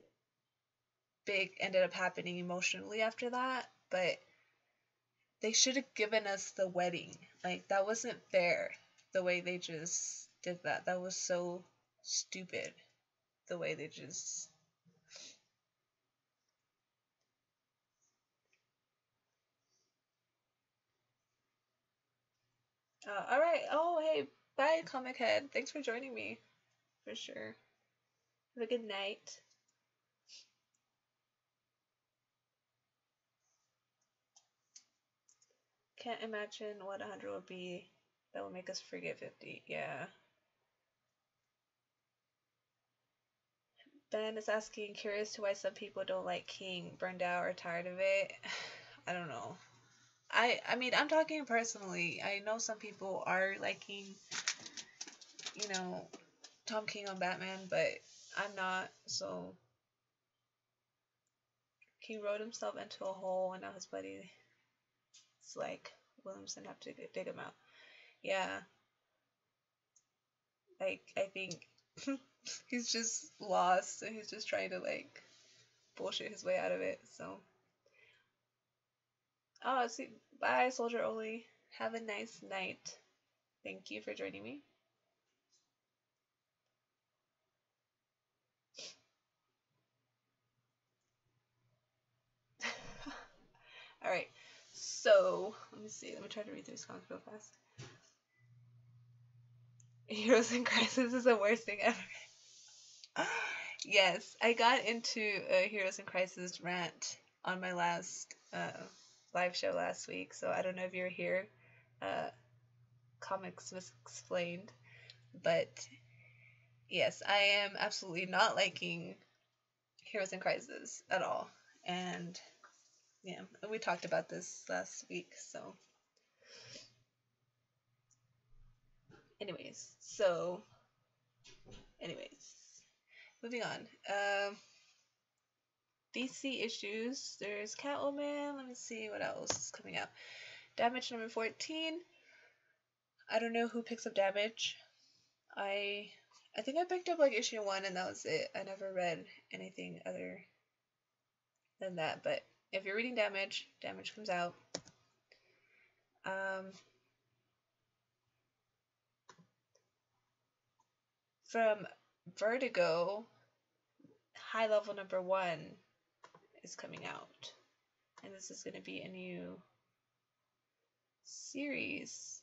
big ended up happening emotionally after that. But they should have given us the wedding. Like that wasn't fair. The way they just did that. That was so stupid. The way they just. All right. Oh, hey, bye, Comic Head. Thanks for joining me. For sure. Have a good night. Can't imagine what 100 would be that would make us forget 50. Yeah. Ben is asking, curious to why some people don't like King, burned out or tired of it. I don't know. I mean, I'm talking personally. I know some people are liking, you know, Tom King on Batman, but I'm not. So King wrote himself into a hole, and now his buddy, it's like Williamson have to dig him out. Yeah, like I think he's just lost, and he's just trying to like bullshit his way out of it. So, oh, see, bye, Soldier Oli. Have a nice night. Thank you for joining me. All right. So let me see. Let me try to read through this comments real fast. Heroes in Crisis is the worst thing ever. Yes, I got into a Heroes in Crisis rant on my last live show last week. So I don't know if you're here. Comics was explained, but yes, I am absolutely not liking Heroes in Crisis at all. And yeah, we talked about this last week. So, anyways, moving on. DC issues. There's Catwoman. Let me see what else is coming out. Damage number 14. I don't know who picks up Damage. I think I picked up like issue 1 and that was it. I never read anything other than that. But if you're reading Damage, Damage comes out. From Vertigo, High Level number 1 is coming out. And this is going to be a new series.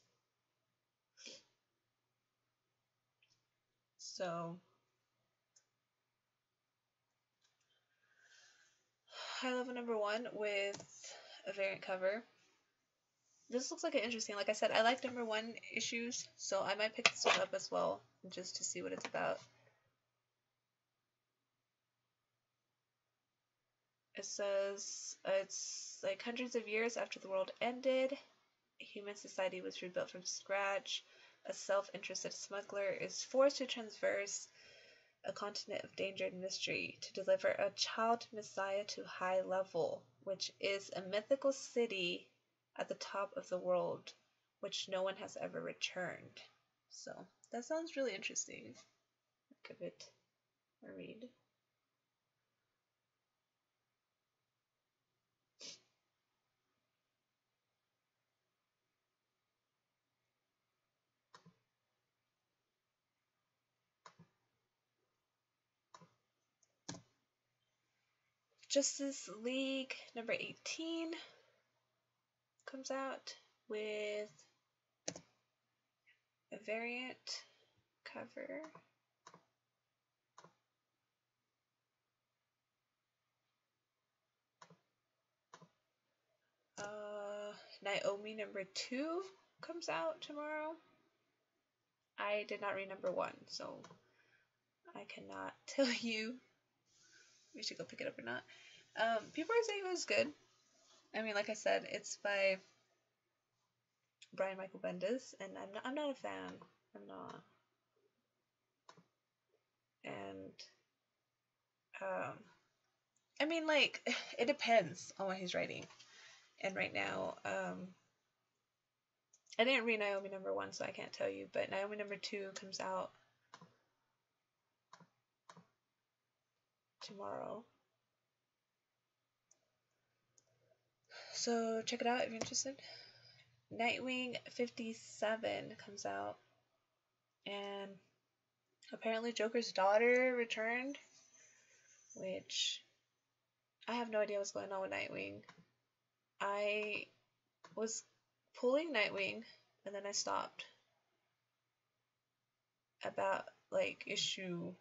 So, High Level number 1 with a variant cover. This looks like an interesting, like I said, I like number 1 issues, so I might pick this one up as well, just to see what it's about. It says, it's like hundreds of years after the world ended, human society was rebuilt from scratch. A self-interested smuggler is forced to traverse a continent of danger and mystery to deliver a child messiah to High Level, which is a mythical city at the top of the world, which no one has ever returned. So that sounds really interesting. Give it a read. Justice League number 18 comes out with a variant cover. Naomi number 2 comes out tomorrow. I did not read number 1, so I cannot tell you if we should go pick it up or not. People are saying it was good. I mean, like I said, it's by Brian Michael Bendis, and I'm not a fan. I'm not. And I mean, like, it depends on what he's writing. And right now, I didn't read Naomi number 1, so I can't tell you. But Naomi number 2 comes out tomorrow. So check it out if you're interested. Nightwing 57 comes out. And apparently Joker's daughter returned. Which, I have no idea what's going on with Nightwing. I was pulling Nightwing, and then I stopped. About, like, issue,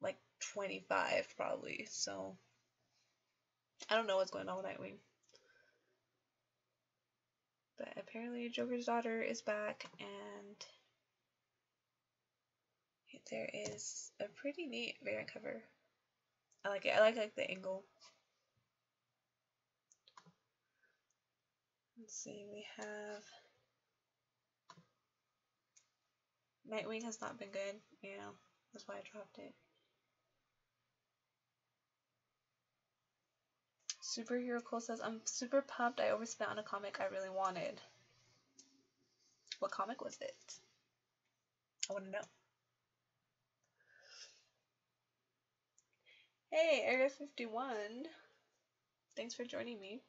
like, 25, probably. So, I don't know what's going on with Nightwing. But apparently Joker's daughter is back, and there is a pretty neat variant cover. I like it. I like the angle. Let's see, we have Nightwing has not been good. Yeah, that's why I dropped it. Superhero Cole says, I'm super pumped. I overspent on a comic I really wanted. What comic was it? I want to know. Hey, Area 51. Thanks for joining me.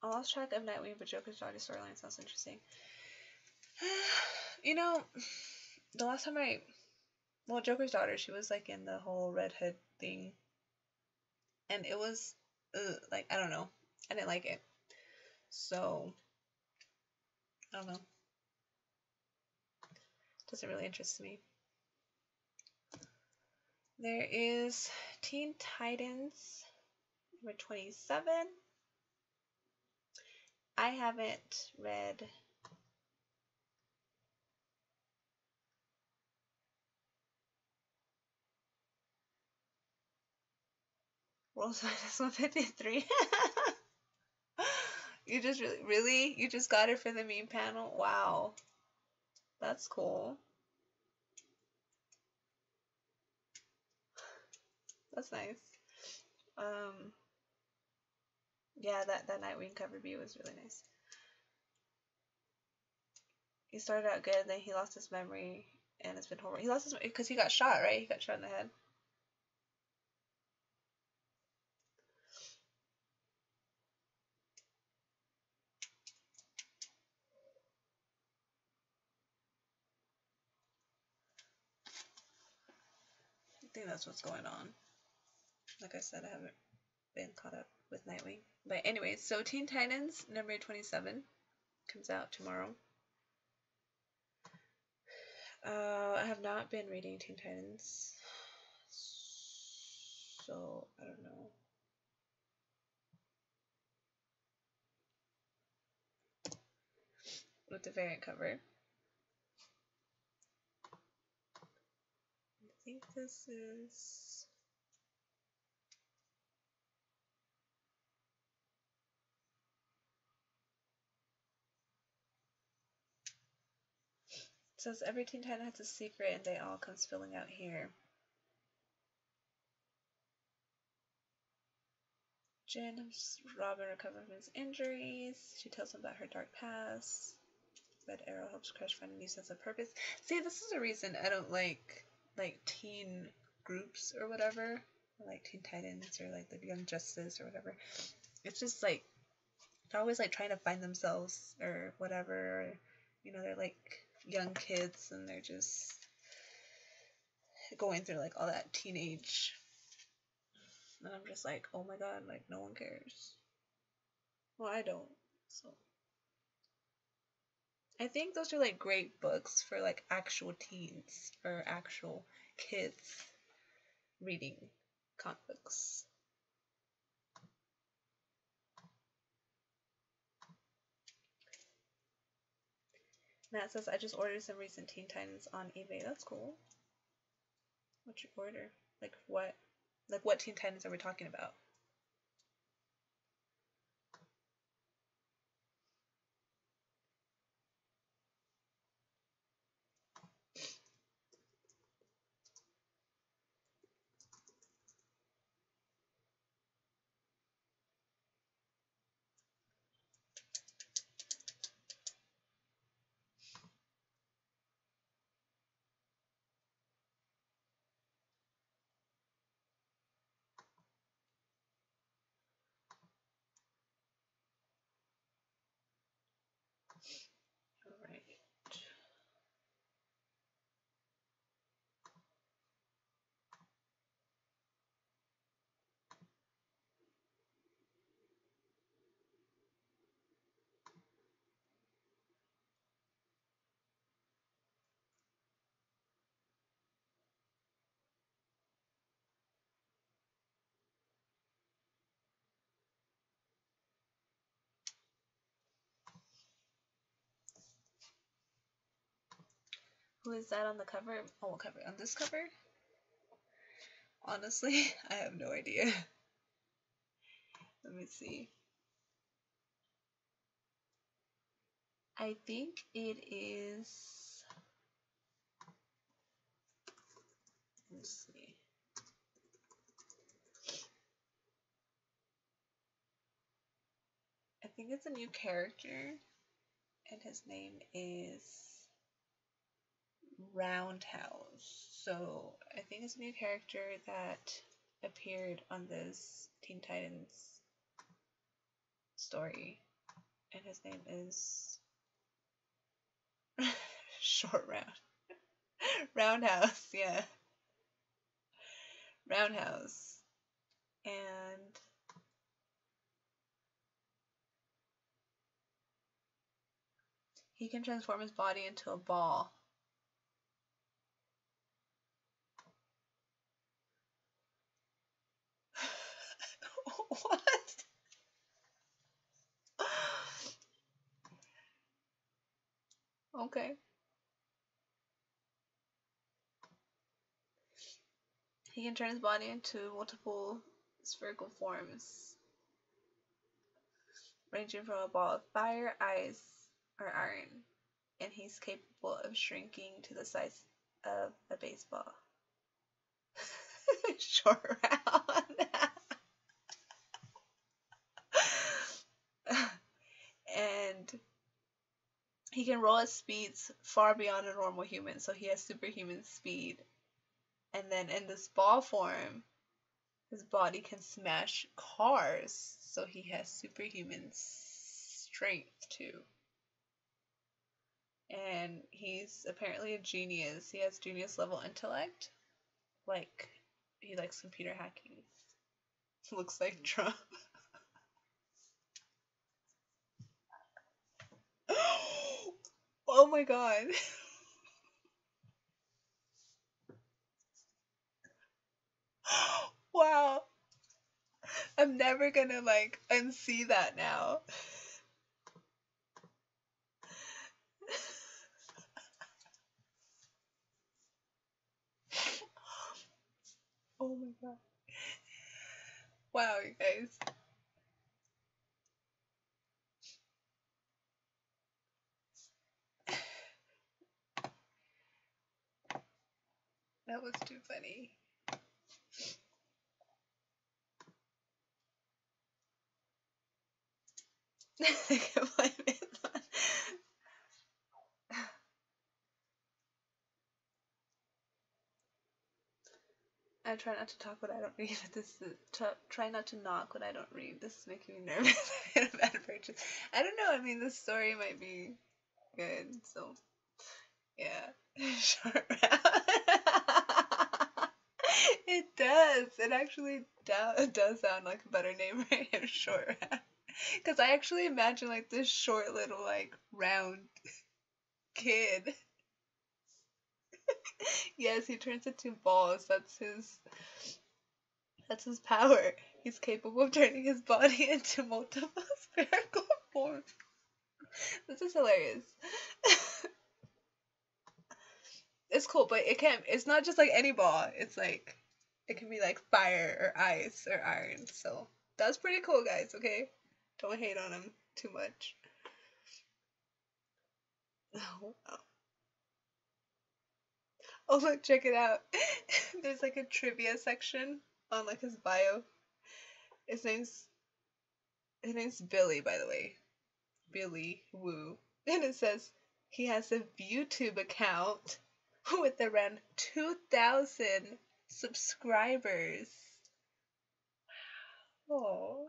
I lost track of Nightwing, but Joker's daughter storyline sounds interesting. You know, the last time well, Joker's daughter, she was like in the whole Red Hood thing, and it was, like, I don't know, I didn't like it, so, I don't know, doesn't really interest me. There is Teen Titans, number 27. I haven't read World's Finest 153. You just really? You just got it for the meme panel? Wow. That's cool. That's nice. Yeah, that Nightwing cover view was really nice. He started out good, then he lost his memory, and it's been horrible. He lost his because he got shot, right? He got shot in the head. I think that's what's going on. Like I said, I haven't been caught up with Nightwing. But anyways, so Teen Titans number 27 comes out tomorrow. I have not been reading Teen Titans, so I don't know. With the variant cover. I think this is... It says every Teen Titan has a secret and they all come spilling out here. Jen helps Robin recover from his injuries. She tells him about her dark past. Red Arrow helps Crush find a new sense of purpose. See, this is a reason I don't like teen groups or whatever. Like Teen Titans or like the Young Justice or whatever. It's just like they're always like trying to find themselves or whatever. Or, you know, they're like young kids and they're just going through like all that teenage. And I'm just like, oh my god, like no one cares. Well, I don't. So I think those are like great books for like actual teens or actual kids reading comic books. Matt says, I just ordered some recent Teen Titans on eBay. That's cool. What'd you order? Like what? Like what Teen Titans are we talking about? Alright. Who is that on the cover? Oh, what cover? On this cover? Honestly, I have no idea. Let me see. I think it is. Let's see. I think it's a new character, and his name is Roundhouse. So I think it's a new character that appeared on this Teen Titans story, and his name is Short Round. Roundhouse, yeah. Roundhouse. And he can transform his body into a ball. What? Okay. He can turn his body into multiple spherical forms, ranging from a ball of fire, ice, or iron. And he's capable of shrinking to the size of a baseball. Short round. And he can roll at speeds far beyond a normal human, so he has superhuman speed. And then in this ball form, his body can smash cars, so he has superhuman strength too. And he's apparently a genius. He has genius level intellect. Like, he likes computer hacking. Looks like Trump. Oh my god. Wow. I'm never gonna like unsee that now. Oh my god. Wow, you guys. That was too funny. I can't blame it. I try not to talk what I don't read. Try not to knock what I don't read. This is making me nervous. I had a bad purchase. I don't know. I mean, this story might be good. So, yeah. Short round. It does. It actually does sound like a better name for him, Short Round. Because I actually imagine like this short little like round kid. Yes, he turns into balls. That's his power. He's capable of turning his body into multiple spherical forms. This is hilarious. It's cool, but it's not just like any ball. It's like it can be like fire or ice or iron. So that's pretty cool, guys, okay? Don't hate on him too much. Oh, oh look, check it out. There's like a trivia section on like his bio. His name's Billy, by the way. Billy Woo. And it says he has a YouTube account with around 2,000 subscribers. Oh.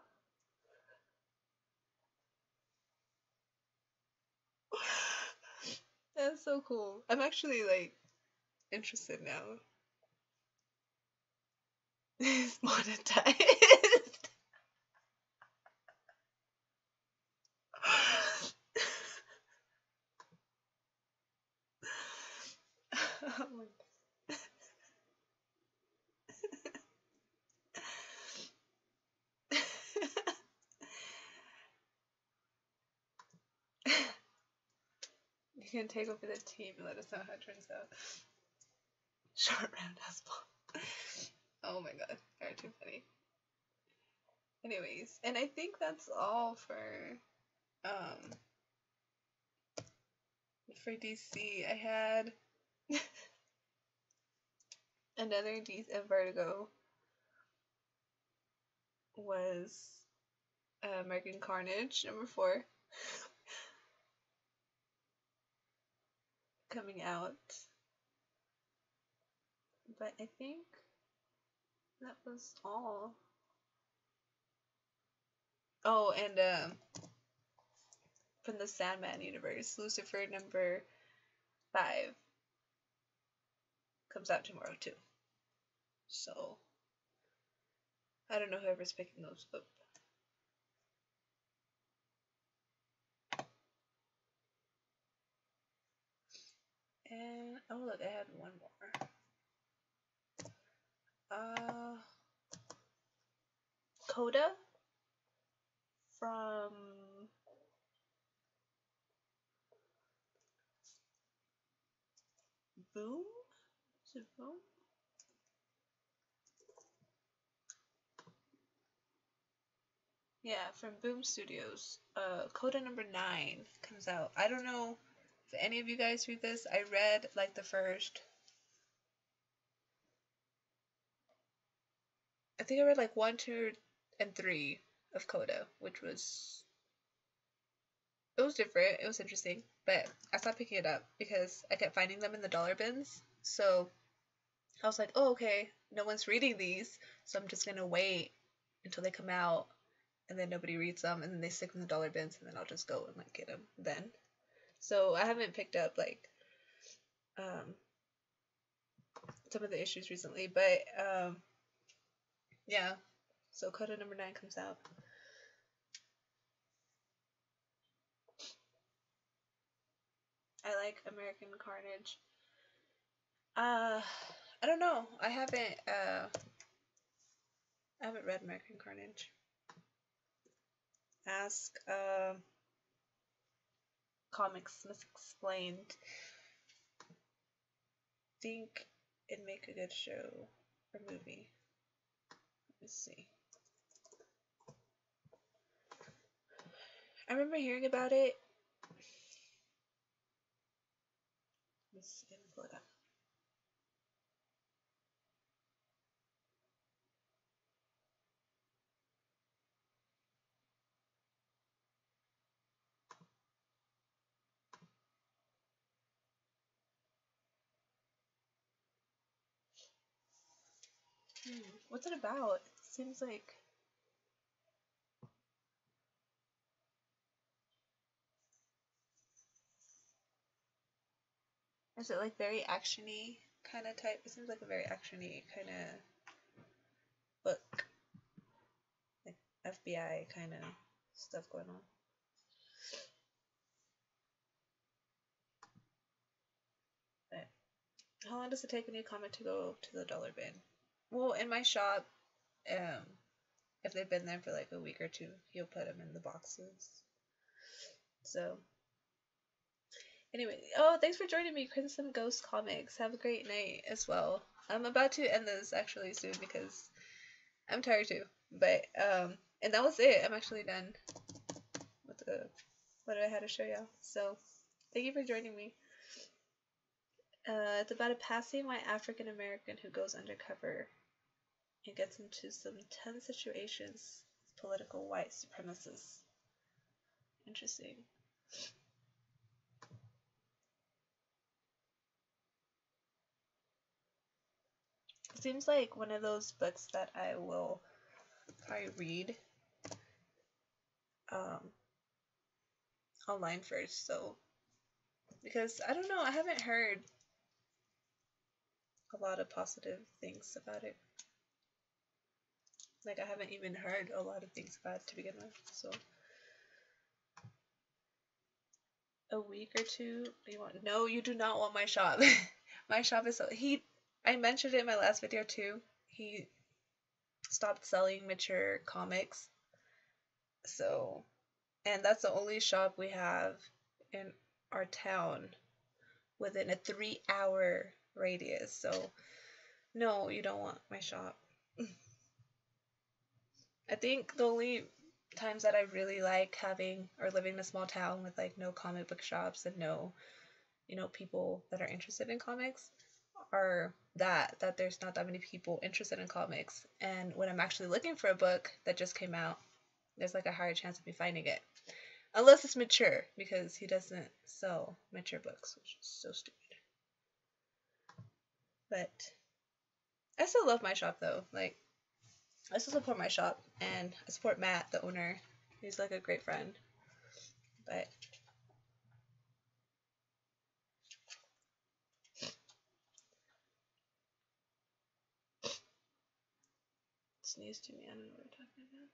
That's so cool. I'm actually like interested now. It's monetized. Oh my You can take over the team and let us know how it turns out. Short roundhouse ball. Oh my god, they're too funny. Anyways, and I think that's all for DC. I had another DC Vertigo was American Carnage #4 coming out, but I think that was all. Oh, and from the Sandman universe, Lucifer #5 comes out tomorrow too. So I don't know whoever's picking those up. And oh look, I had one more. Coda from Boom? Is it Boom? Yeah, from Boom Studios. Coda #9 comes out. I don't know if any of you guys read this. I read like the first. I think I read like 1, 2, and 3 of Coda, which was. It was different. It was interesting, but I stopped picking it up because I kept finding them in the dollar bins. So I was like, oh, okay, no one's reading these, so I'm just gonna wait until they come out, and then nobody reads them, and then they stick in the dollar bins, and then I'll just go and like get them then. So I haven't picked up like some of the issues recently, but yeah. So Coda #9 comes out. I like American Carnage. I don't know. I haven't read American Carnage. Ask Comics Misexplained. Think it'd make a good show or movie. Let's see. I remember hearing about it. Let's see, let me pull it up. What's it about? It seems like is it like very actiony kind of type? It seems like a very actiony kind of book, like FBI kind of stuff going on. But how long does it take a new comic to go to the dollar bin? Well, in my shop, if they've been there for like a week or two, he'll put them in the boxes. So, anyway, oh, thanks for joining me, Crimson Ghost Comics. Have a great night as well. I'm about to end this actually soon because I'm tired too. But and that was it. I'm actually done with what I had to show y'all. So, thank you for joining me. It's about a passing white African American who goes undercover and gets into some tense situations with political white supremacists. Interesting. It seems like one of those books that I will probably read online first, so because I don't know, I haven't heard a lot of positive things about it. Like I haven't even heard a lot of things about it to begin with, so a week or two. You want? No, you do not want my shop. My shop is I mentioned it in my last video too. He stopped selling mature comics. So, and that's the only shop we have in our town within a 3-hour radius. So, no, you don't want my shop. I think the only times that I really like having or living in a small town with like no comic book shops and no, people that are interested in comics are that there's not that many people interested in comics. And when I'm actually looking for a book that just came out, there's like a higher chance of me finding it. Unless it's mature, because he doesn't sell mature books, which is so stupid. But I still love my shop though. Like, I still support my shop, and I support Matt, the owner. He's like a great friend. But it's news to me. I don't know what we're talking about.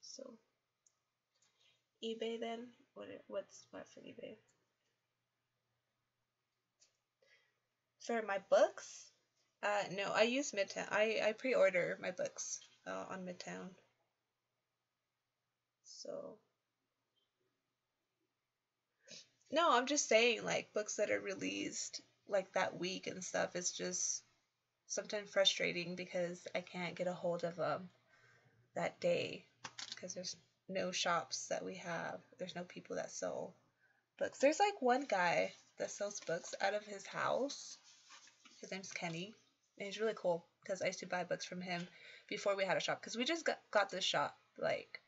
So eBay then? What's for eBay? For my books? No, I use Midtown. I pre-order my books on Midtown. So no, I'm just saying like books that are released like that week and stuff is just sometimes frustrating because I can't get a hold of them that day because there's no shops that we have. There's no people that sell books. There's like one guy that sells books out of his house. His name's Kenny. And he's really cool because I used to buy books from him before we had a shop because we just got this shop like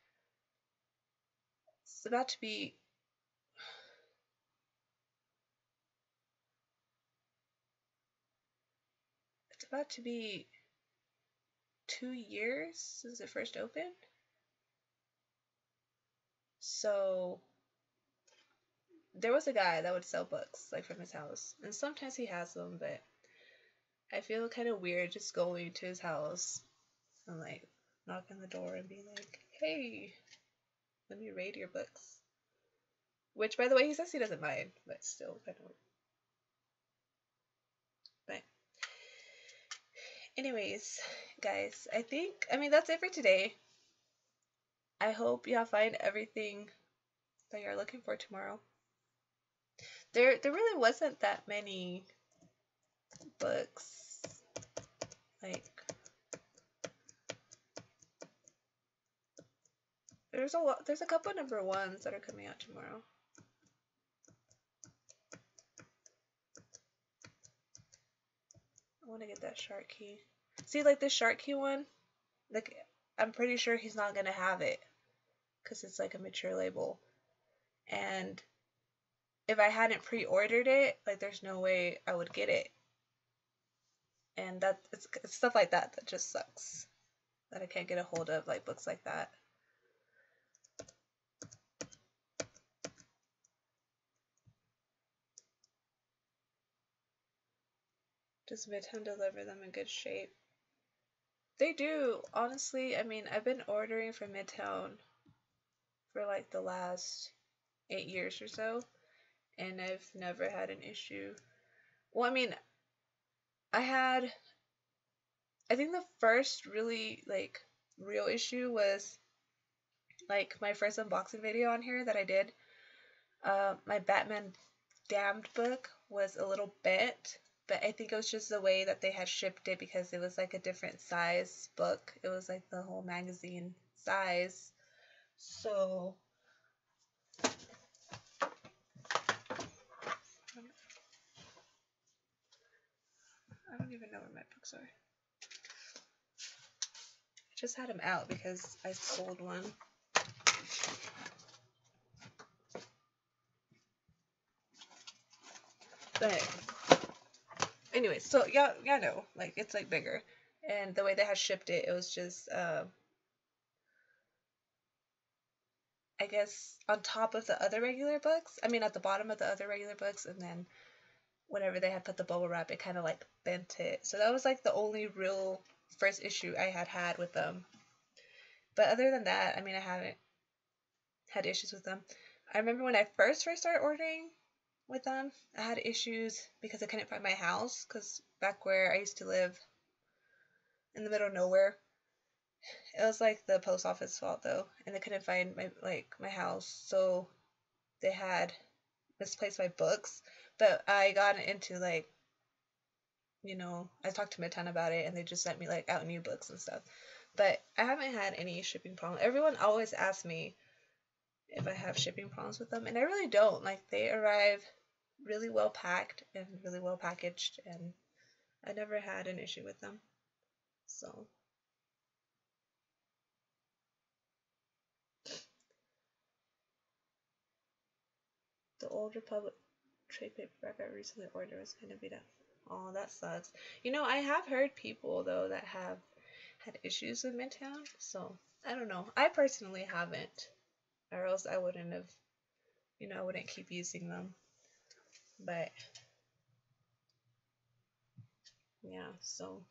it's about to be it's about to be 2 years since it first opened. So there was a guy that would sell books like from his house, and sometimes he has them, but I feel kind of weird just going to his house and like knocking on the door and being like, "Hey, let me read your books." Which, by the way, he says he doesn't mind, but still kind of weird. But anyways, guys, I mean that's it for today. I hope y'all find everything that you're looking for tomorrow. There really wasn't that many books like there's a couple number ones that are coming out tomorrow. I want to get that shark key. See, like this shark key one, like I'm pretty sure he's not gonna have it because it's like a mature label. And if I hadn't pre-ordered it, like there's no way I would get it. And it's stuff like that that just sucks. That I can't get a hold of like books like that. Does Midtown deliver them in good shape? They do, honestly. I mean, I've been ordering from Midtown for like the last 8 years or so, and I've never had an issue. Well, I mean, I think the first really like real issue was like my first unboxing video on here that I did. My Batman Damned book was a little bent, but I think it was just the way that they had shipped it because it was like a different size book. It was like the whole magazine size. So I don't even know where my books are. I just had them out because I sold one. But anyway, so yeah, no, like it's like bigger, and the way they had shipped it, it was just I guess on top of the other regular books. I mean, at the bottom of the other regular books, and then whenever they had put the bubble wrap, it kind of like bent it. So that was like the only real first issue I had with them. But other than that, I mean, I haven't had issues with them. I remember when I first started ordering with them, I had issues because I couldn't find my house because back where I used to live in the middle of nowhere, it was like the post office fault though, and they couldn't find my house, so they had misplaced my books, but I got into like, I talked to Midtown about it and they just sent me like out new books and stuff. But I haven't had any shipping problems. Everyone always asks me if I have shipping problems with them, and I really don't. Like, they arrive really well packed and really well packaged, and I never had an issue with them. So, the Old Republic trade paperback I recently ordered was kind of beat up. Oh, that sucks. I have heard people though that have had issues with Midtown, so I don't know. I personally haven't, or else I wouldn't have, I wouldn't keep using them. But yeah, so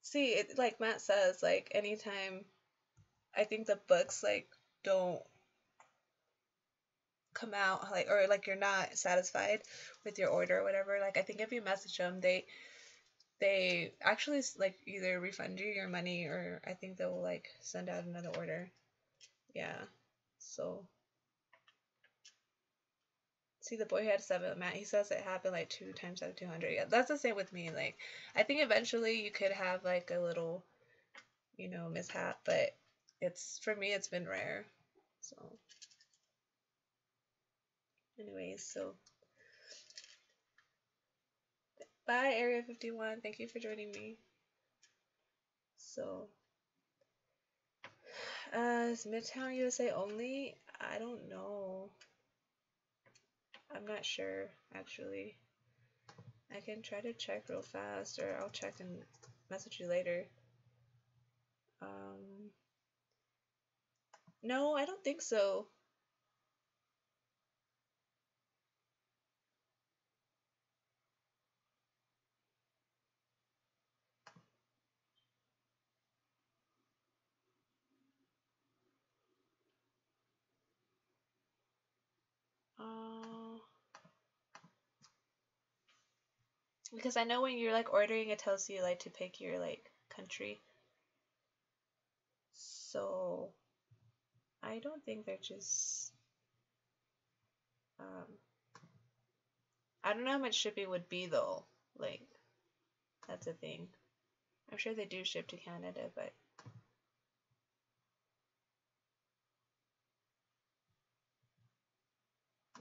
see, like Matt says, like anytime I think the books like don't come out, like, or like you're not satisfied with your order or whatever, like I think if you message them, they actually like either refund you your money, or I think they'll like send out another order. Yeah. So see, the boy who had seven, Matt, he says it happened like 2 times out of 200. Yeah, that's the same with me. Like, I think eventually you could have like a little, mishap, but for me, it's been rare. So, anyways, so bye, Area 51. Thank you for joining me. So, is Midtown USA only? I don't know. I'm not sure, actually. I can try to check real fast, or I'll check and message you later. No, I don't think so. Uh, because I know when you're like ordering, it tells you like to pick your like country. So I don't think they're just. Um, I don't know how much shipping would be though. Like, that's a thing. I'm sure they do ship to Canada, but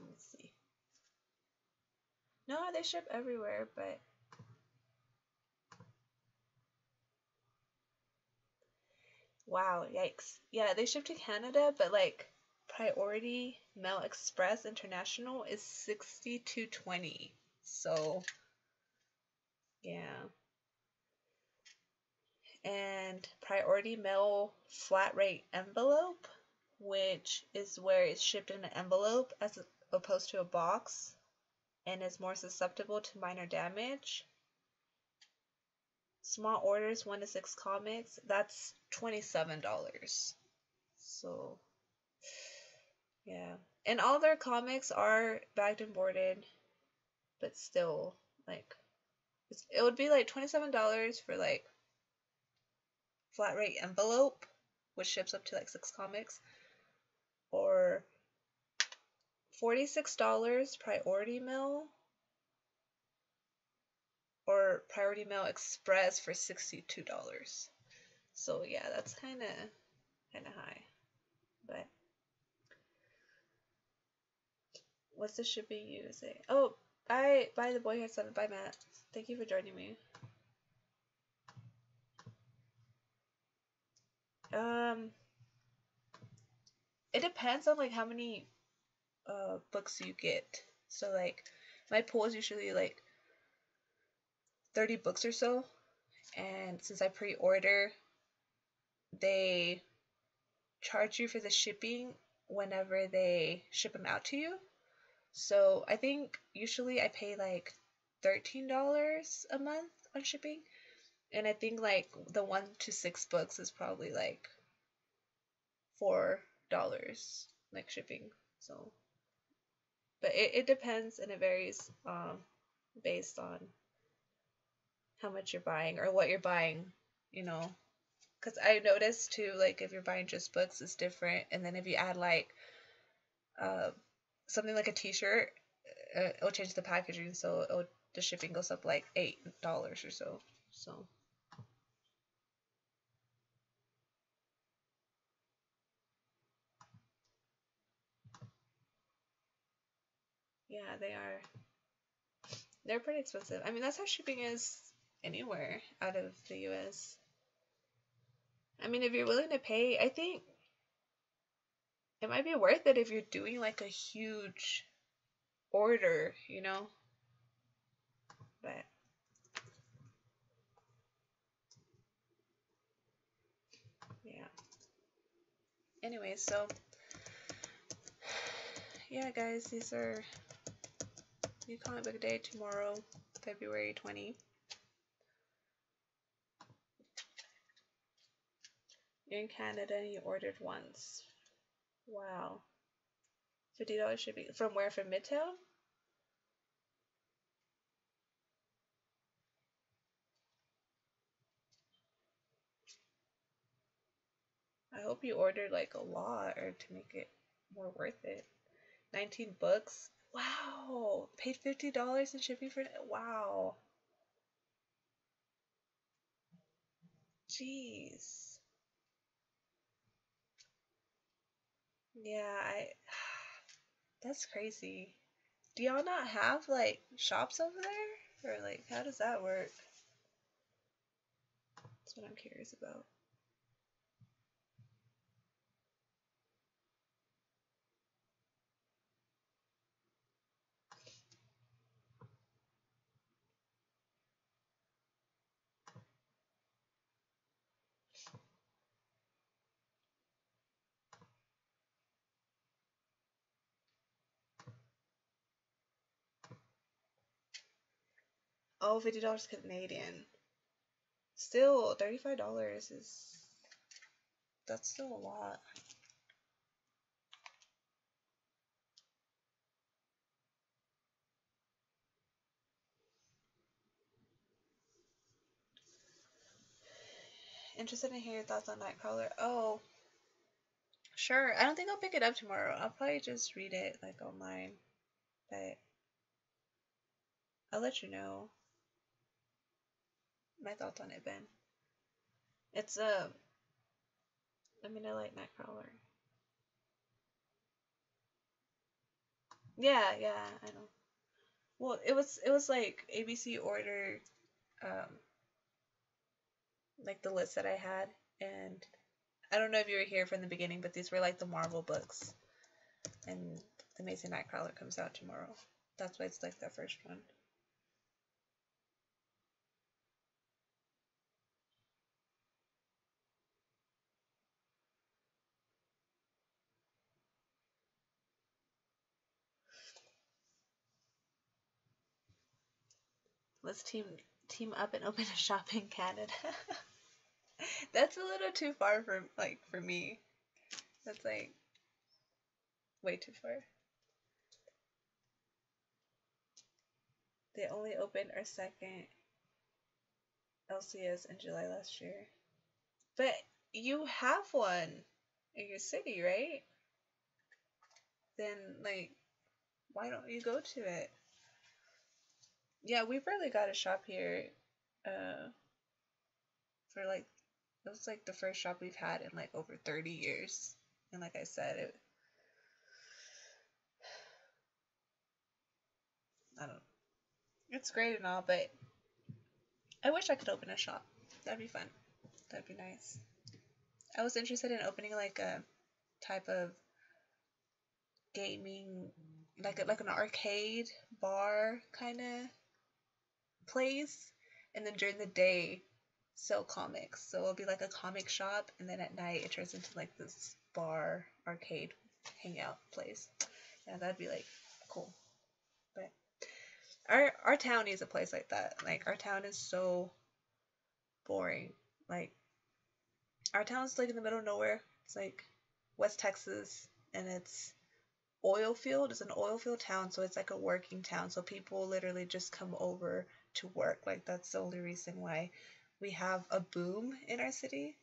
let's see. No, they ship everywhere, but wow, yikes. Yeah, they ship to Canada, but like Priority Mail Express International is 62.20. So, yeah. And Priority Mail Flat Rate Envelope, which is where it's shipped in an envelope as opposed to a box and is more susceptible to minor damage. Small orders, 1 to 6 comics, that's $27. So, yeah. And all their comics are bagged and boarded, but still, like, it would be like $27 for like flat rate envelope, which ships up to like 6 comics, or $46 priority mail, or priority mail express for $62. So yeah, that's kind of high. But what's the shipping USA? Oh, bye the boy has 7. Bye Matt. Thank you for joining me. It depends on like how many books you get. So like my pool is usually like 30 books or so, and since I pre-order, they charge you for the shipping whenever they ship them out to you. So I think usually I pay like $13 a month on shipping, and I think like the 1 to 6 books is probably like $4 like shipping. So, but it depends and it varies based on how much you're buying or what you're buying, you know, Because I noticed too, like if you're buying just books, it's different, and then if you add like uh, something like a T-shirt, it'll change the packaging, so the shipping goes up like $8 or so. So yeah, they are. They're pretty expensive. I mean, that's how shipping is anywhere out of the U.S. I mean, if you're willing to pay, I think it might be worth it if you're doing like a huge order, you know? But yeah. Anyway, so yeah, guys, these are New Comic Book Day tomorrow, February 20. You're in Canada and you ordered once. Wow. $50 shipping. From where? From Midtown? I hope you ordered like a lot or to make it more worth it. 19 books? Wow. Paid $50 in shipping for it? Wow. Jeez. Yeah, that's crazy. Do y'all not have like shops over there? Or like how does that work? That's what I'm curious about. Oh, $50 Canadian. Still, $35 is that's still a lot. Interested in hearing your thoughts on Nightcrawler? Oh, sure. I don't think I'll pick it up tomorrow. I'll probably just read it like online. But I'll let you know my thoughts on it, Ben. It's I mean I like Nightcrawler. Yeah, yeah, I know. Well, it was like ABC ordered um like the list that I had, and I don't know if you were here from the beginning, but these were like the Marvel books, and the Amazing Nightcrawler comes out tomorrow. That's why it's like the first one. Let's team up and open a shop in Canada. That's a little too far for me. That's like way too far. They only opened our second LCS in July last year. But you have one in your city, right? Then like why don't you go to it? Yeah, we barely got a shop here uh for like it was like the first shop we've had in like over 30 years. And like I said, I don't it's great and all, but I wish I could open a shop. That'd be fun. That'd be nice. I was interested in opening like a type of gaming, like an arcade bar kind of place, and then during the day sell comics. So it'll be like a comic shop, and then at night it turns into like this bar arcade hangout place. Yeah, that'd be like cool. But our town needs a place like that. Like our town is so boring. Like our town's like in the middle of nowhere. It's like West Texas, and it's oil field. It's an oil field town, so it's like a working town. So people literally just come over to work. Like that's the only reason why we have a boom in our city.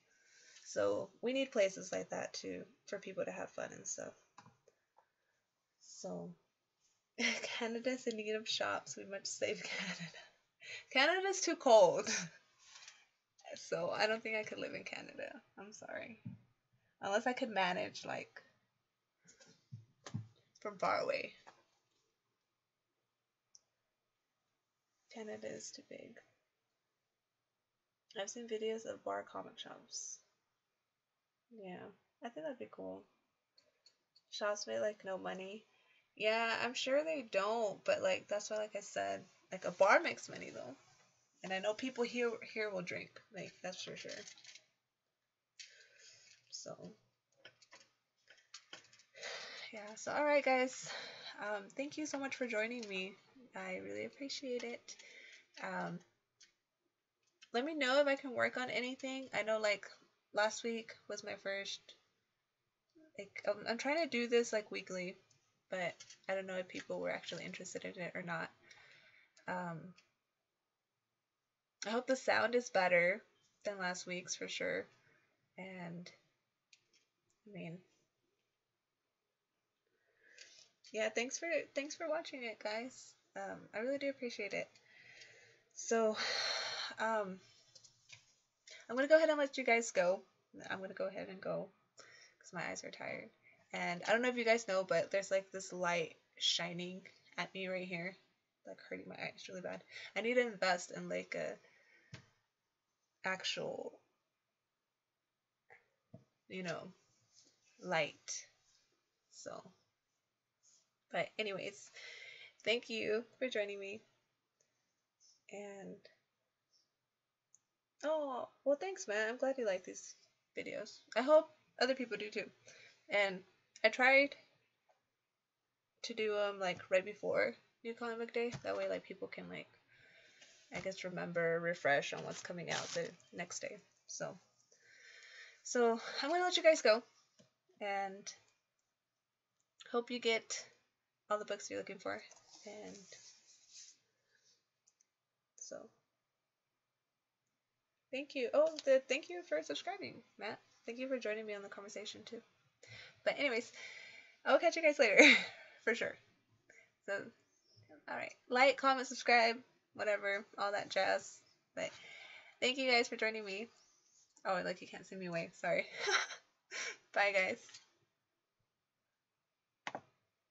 So we need places like that too for people to have fun and stuff. So Canada's in need of shops. We must save Canada. Canada's too cold. So I don't think I could live in Canada. I'm sorry. Unless I could manage like from far away. Canada is too big. I've seen videos of bar comic shops. Yeah, I think that'd be cool. Shops make like no money. Yeah, I'm sure they don't, but like that's why, like I said, like a bar makes money though, and I know people here will drink, like that's for sure. So yeah, so all right, guys, thank you so much for joining me. I really appreciate it. Um, Let me know if I can work on anything. I know like last week was my first. Like I'm trying to do this like weekly, but I don't know if people were actually interested in it or not. Um, I hope the sound is better than last week's for sure. And I mean, yeah, thanks for watching it, guys. I really do appreciate it. So, um, I'm gonna go ahead and let you guys go. I'm gonna go ahead and go because my eyes are tired. And I don't know if you guys know, but there's like this light shining at me right here, like hurting my eyes really bad. I need to invest in like a actual, you know, light. So, but anyways, thank you for joining me. And oh, well, thanks, man. I'm glad you like these videos. I hope other people do too. And I tried to do them like right before New Comic Day. That way, like people can like, I guess, remember, refresh on what's coming out the next day. So I'm gonna let you guys go, and hope you get all the books you're looking for. And so, thank you. Oh, thank you for subscribing, Matt. Thank you for joining me on the conversation too. But anyways, I'll catch you guys later for sure. So, all right, like, comment, subscribe, whatever, all that jazz. But thank you guys for joining me. Oh, like you can't see me wave. Sorry. Bye, guys.